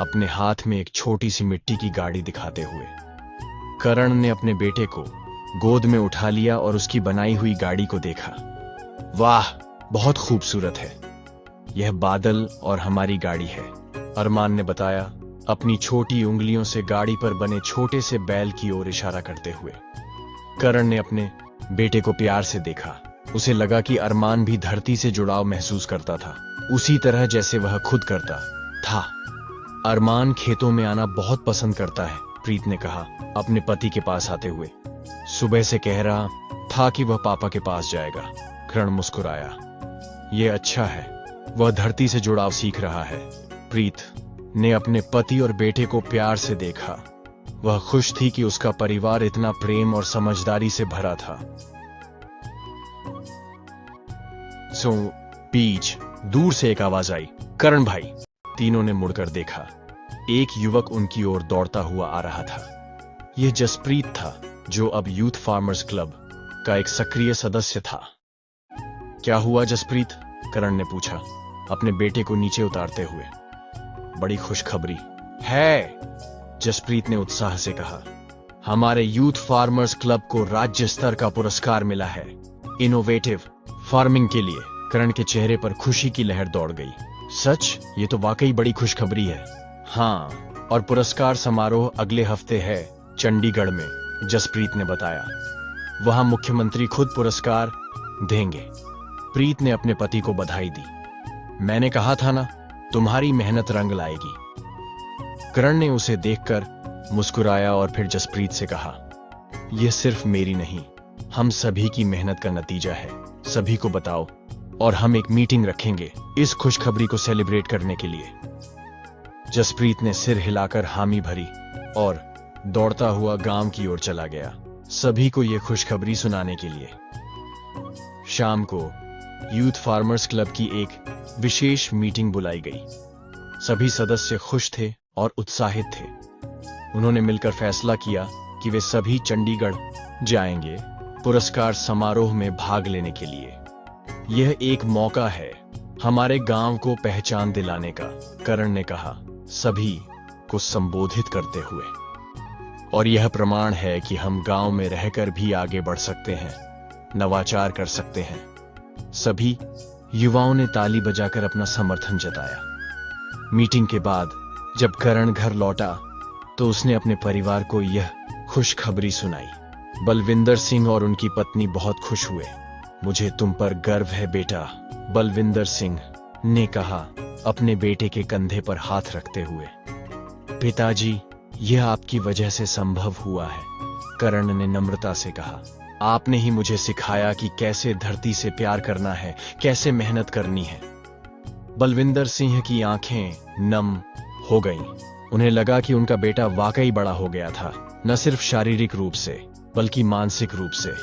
[SPEAKER 1] अपने हाथ में एक छोटी सी मिट्टी की गाड़ी दिखाते हुए। करण ने अपने बेटे को गोद में उठा लिया और उसकी बनाई हुई गाड़ी को देखा। वाह, बहुत खूबसूरत है, यह बादल और हमारी गाड़ी है, अरमान ने बताया, अपनी छोटी उंगलियों से गाड़ी पर बने छोटे से बैल की ओर इशारा करते हुए। करण ने अपने बेटे को प्यार से देखा। उसे लगा कि अरमान भी धरती से जुड़ाव महसूस करता था, उसी तरह जैसे वह खुद करता था। अरमान खेतों में आना बहुत पसंद करता है, प्रीत ने कहा अपने पति के पास आते हुए। सुबह से कह रहा था कि वह पापा के पास जाएगा। करण मुस्कुराया। यह अच्छा है, वह धरती से जुड़ाव सीख रहा है। प्रीत ने अपने पति और बेटे को प्यार से देखा। वह खुश थी कि उसका परिवार इतना प्रेम और समझदारी से भरा था। बीच दूर से एक आवाज आई, करण भाई। तीनों ने मुड़कर देखा। एक युवक उनकी ओर दौड़ता हुआ आ रहा था। यह जसप्रीत था, जो अब यूथ फार्मर्स क्लब का एक सक्रिय सदस्य था। क्या हुआ जसप्रीत? करण ने पूछा, अपने बेटे को नीचे उतारते हुए। बड़ी खुशखबरी है, जसप्रीत ने उत्साह से कहा। हमारे यूथ फार्मर्स क्लब को राज्य स्तर का पुरस्कार मिला है इनोवेटिव फार्मिंग के लिए। करण के चेहरे पर खुशी की लहर दौड़ गई। सच? ये तो वाकई बड़ी खुशखबरी है। हाँ, और पुरस्कार समारोह अगले हफ्ते है चंडीगढ़ में, जसप्रीत ने बताया। वहां मुख्यमंत्री खुद पुरस्कार देंगे। प्रीत ने अपने पति को बधाई दी। मैंने कहा था ना, तुम्हारी मेहनत रंग लाएगी। करण ने उसे देखकर मुस्कुराया और फिर जसप्रीत से कहा, यह सिर्फ मेरी नहीं, हम सभी की मेहनत का नतीजा है। सभी को बताओ और हम एक मीटिंग रखेंगे इस खुशखबरी को सेलिब्रेट करने के लिए। जसप्रीत ने सिर हिलाकर हामी भरी और दौड़ता हुआ गांव की ओर चला गया, सभी को यह खुशखबरी सुनाने के लिए। शाम को यूथ फार्मर्स क्लब की एक विशेष मीटिंग बुलाई गई। सभी सदस्य खुश थे और उत्साहित थे। उन्होंने मिलकर फैसला किया कि वे सभी चंडीगढ़ जाएंगे पुरस्कार समारोह में भाग लेने के लिए। यह एक मौका है हमारे गांव को पहचान दिलाने का, करण ने कहा सभी को संबोधित करते हुए। और यह प्रमाण है कि हम गांव में रहकर भी आगे बढ़ सकते हैं, नवाचार कर सकते हैं। सभी युवाओं ने ताली बजाकर अपना समर्थन जताया। मीटिंग के बाद जब करण घर लौटा तो उसने अपने परिवार को यह खुशखबरी सुनाई। बलविंदर सिंह और उनकी पत्नी बहुत खुश हुए। मुझे तुम पर गर्व है बेटा, बलविंदर सिंह ने कहा अपने बेटे के कंधे पर हाथ रखते हुए। पिताजी, यह आपकी वजह से संभव हुआ है, करण ने नम्रता से कहा। आपने ही मुझे सिखाया कि कैसे धरती से प्यार करना है, कैसे मेहनत करनी है। बलविंदर सिंह की आंखें नम हो गईं। उन्हें लगा कि उनका बेटा वाकई बड़ा हो गया था, न सिर्फ शारीरिक रूप से बल्कि मानसिक रूप से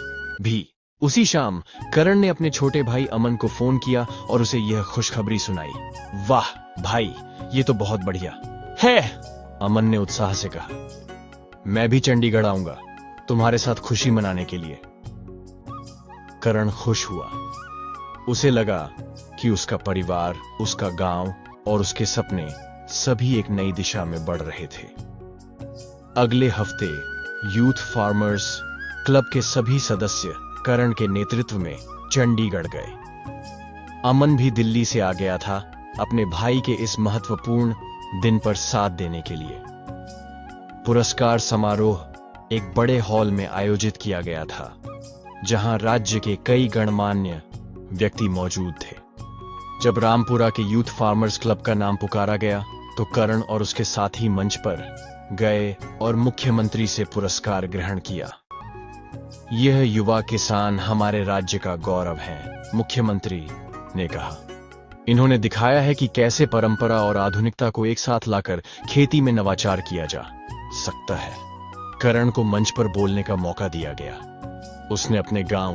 [SPEAKER 1] भी। उसी शाम करण ने अपने छोटे भाई अमन को फोन किया और उसे यह खुशखबरी सुनाई। वाह भाई, ये तो बहुत बढ़िया है, अमन ने उत्साह से कहा। मैं भी चंडीगढ़ आऊंगा तुम्हारे साथ खुशी मनाने के लिए। करण खुश हुआ। उसे लगा कि उसका परिवार, उसका गांव और उसके सपने सभी एक नई दिशा में बढ़ रहे थे। अगले हफ्ते यूथ फार्मर्स क्लब के सभी सदस्य करण के नेतृत्व में चंडीगढ़ गए। अमन भी दिल्ली से आ गया था अपने भाई के इस महत्वपूर्ण दिन पर साथ देने के लिए। पुरस्कार समारोह एक बड़े हॉल में आयोजित किया गया था, जहां राज्य के कई गणमान्य व्यक्ति मौजूद थे। जब रामपुरा के यूथ फार्मर्स क्लब का नाम पुकारा गया तो करण और उसके साथी मंच पर गए और मुख्यमंत्री से पुरस्कार ग्रहण किया। यह युवा किसान हमारे राज्य का गौरव हैं, मुख्यमंत्री ने कहा। इन्होंने दिखाया है कि कैसे परंपरा और आधुनिकता को एक साथ लाकर खेती में नवाचार किया जा सकता है। करण को मंच पर बोलने का मौका दिया गया। उसने अपने गांव,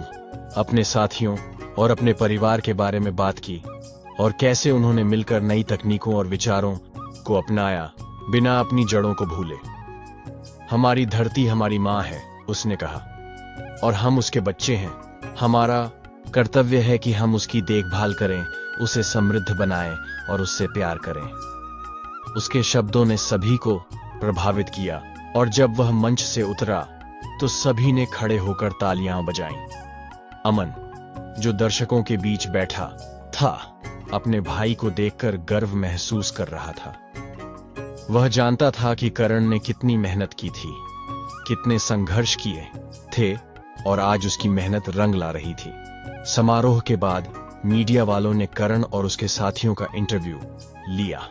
[SPEAKER 1] अपने साथियों और अपने परिवार के बारे में बात की और कैसे उन्होंने मिलकर नई तकनीकों और विचारों को अपनाया बिना अपनी जड़ों को भूले। हमारी धरती हमारी मां है, उसने कहा, और हम उसके बच्चे हैं। हमारा कर्तव्य है कि हम उसकी देखभाल करें, उसे समृद्ध बनाएं और उससे प्यार करें। उसके शब्दों ने सभी को प्रभावित किया और जब वह मंच से उतरा तो सभी ने खड़े होकर तालियां बजाईं। अमन, जो दर्शकों के बीच बैठा था, अपने भाई को देखकर गर्व महसूस कर रहा था। वह जानता था कि करण ने कितनी मेहनत की थी, कितने संघर्ष किए थे और आज उसकी मेहनत रंग ला रही थी। समारोह के बाद मीडिया वालों ने करण और उसके साथियों का इंटरव्यू लिया।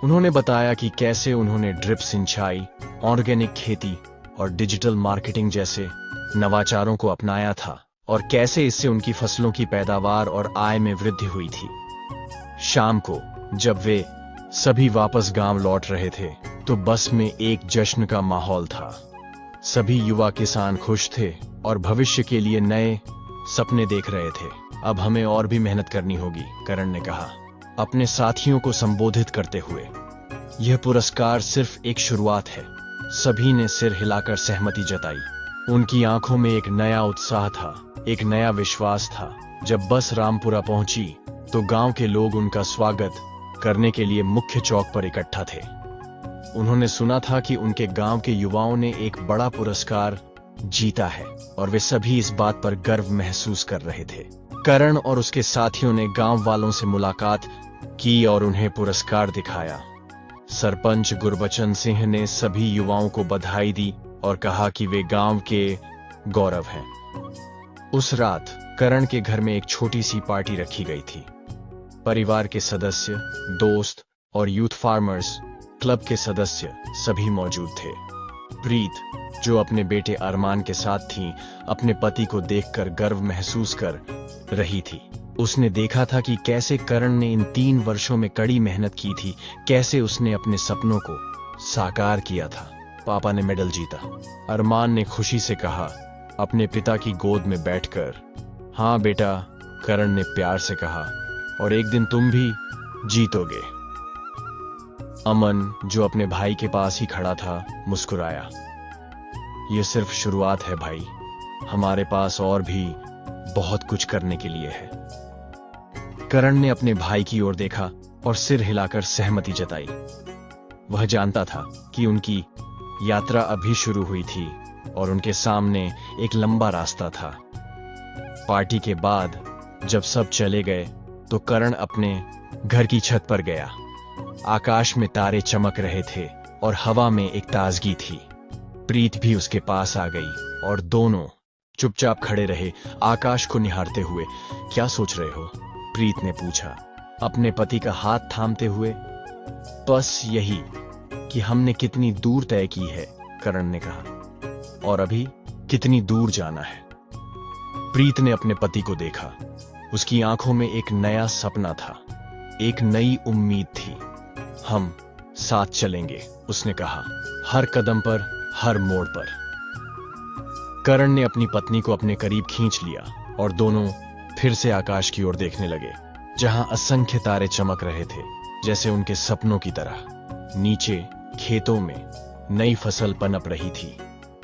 [SPEAKER 1] उन्होंने बताया कि कैसे उन्होंने ड्रिप सिंचाई, ऑर्गेनिक खेती और डिजिटल मार्केटिंग जैसे नवाचारों को अपनाया था और कैसे इससे उनकी फसलों की पैदावार और आय में वृद्धि हुई थी। शाम को जब वे सभी वापस गांव लौट रहे थे तो बस में एक जश्न का माहौल था। सभी युवा किसान खुश थे और भविष्य के लिए नए सपने देख रहे थे। अब हमें और भी मेहनत करनी होगी, करण ने कहा अपने साथियों को संबोधित करते हुए। यह पुरस्कार सिर्फ एक शुरुआत है। सभी ने सिर हिलाकर सहमति जताई। उनकी आंखों में एक नया उत्साह था, एक नया विश्वास था। जब बस रामपुरा पहुंची तो गांव के लोग उनका स्वागत करने के लिए मुख्य चौक पर इकट्ठा थे। उन्होंने सुना था कि उनके गांव के युवाओं ने एक बड़ा पुरस्कार जीता है और वे सभी इस बात पर गर्व महसूस कर रहे थे। करण और उसके साथियों ने गांव वालों से मुलाकात की और उन्हें पुरस्कार दिखाया। सरपंच गुरबचन सिंह ने सभी युवाओं को बधाई दी और कहा कि वे गांव के गौरव हैं। उस रात करण के घर में एक छोटी सी पार्टी रखी गई थी। परिवार के सदस्य, दोस्त और यूथ फार्मर्स क्लब के सदस्य सभी मौजूद थे। प्रीत, जो अपने बेटे अरमान के साथ थी, अपने पति को देखकर गर्व महसूस कर रही थी। उसने देखा था कि कैसे करण ने इन 3 वर्षों में कड़ी मेहनत की थी, कैसे उसने अपने सपनों को साकार किया था। पापा ने मेडल जीता, अरमान ने खुशी से कहा, अपने पिता की गोद में बैठकर। हाँ बेटा, करण ने प्यार से कहा, और एक दिन तुम भी जीतोगे। अमन, जो अपने भाई के पास ही खड़ा था, मुस्कुराया। यह सिर्फ शुरुआत है भाई, हमारे पास और भी बहुत कुछ करने के लिए है। करण ने अपने भाई की ओर देखा और सिर हिलाकर सहमति जताई। वह जानता था कि उनकी यात्रा अभी शुरू हुई थी और उनके सामने एक लंबा रास्ता था। पार्टी के बाद जब सब चले गए तो करण अपने घर की छत पर गया। आकाश में तारे चमक रहे थे और हवा में एक ताजगी थी। प्रीत भी उसके पास आ गई और दोनों चुपचाप खड़े रहे, आकाश को निहारते हुए। क्या सोच रहे हो? प्रीत ने पूछा, अपने पति का हाथ थामते हुए। बस यही कि हमने कितनी दूर तय की है, करण ने कहा, और अभी कितनी दूर जाना है। प्रीत ने अपने पति को देखा। उसकी आंखों में एक नया सपना था, एक नई उम्मीद थी। हम साथ चलेंगे, उसने कहा, हर कदम पर, हर मोड़ पर। करण ने अपनी पत्नी को अपने करीब खींच लिया और दोनों फिर से आकाश की ओर देखने लगे, जहां असंख्य तारे चमक रहे थे, जैसे उनके सपनों की तरह। नीचे खेतों में नई फसल पनप रही थी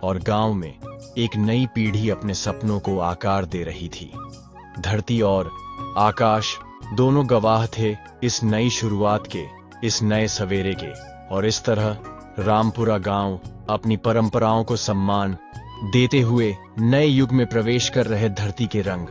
[SPEAKER 1] और गांव में एक नई पीढ़ी अपने सपनों को आकार दे रही थी। धरती और आकाश दोनों गवाह थे इस नई शुरुआत के, इस नए सवेरे के। और इस तरह रामपुरा गांव अपनी परंपराओं को सम्मान देते हुए नए युग में प्रवेश कर रहे धरती के रंग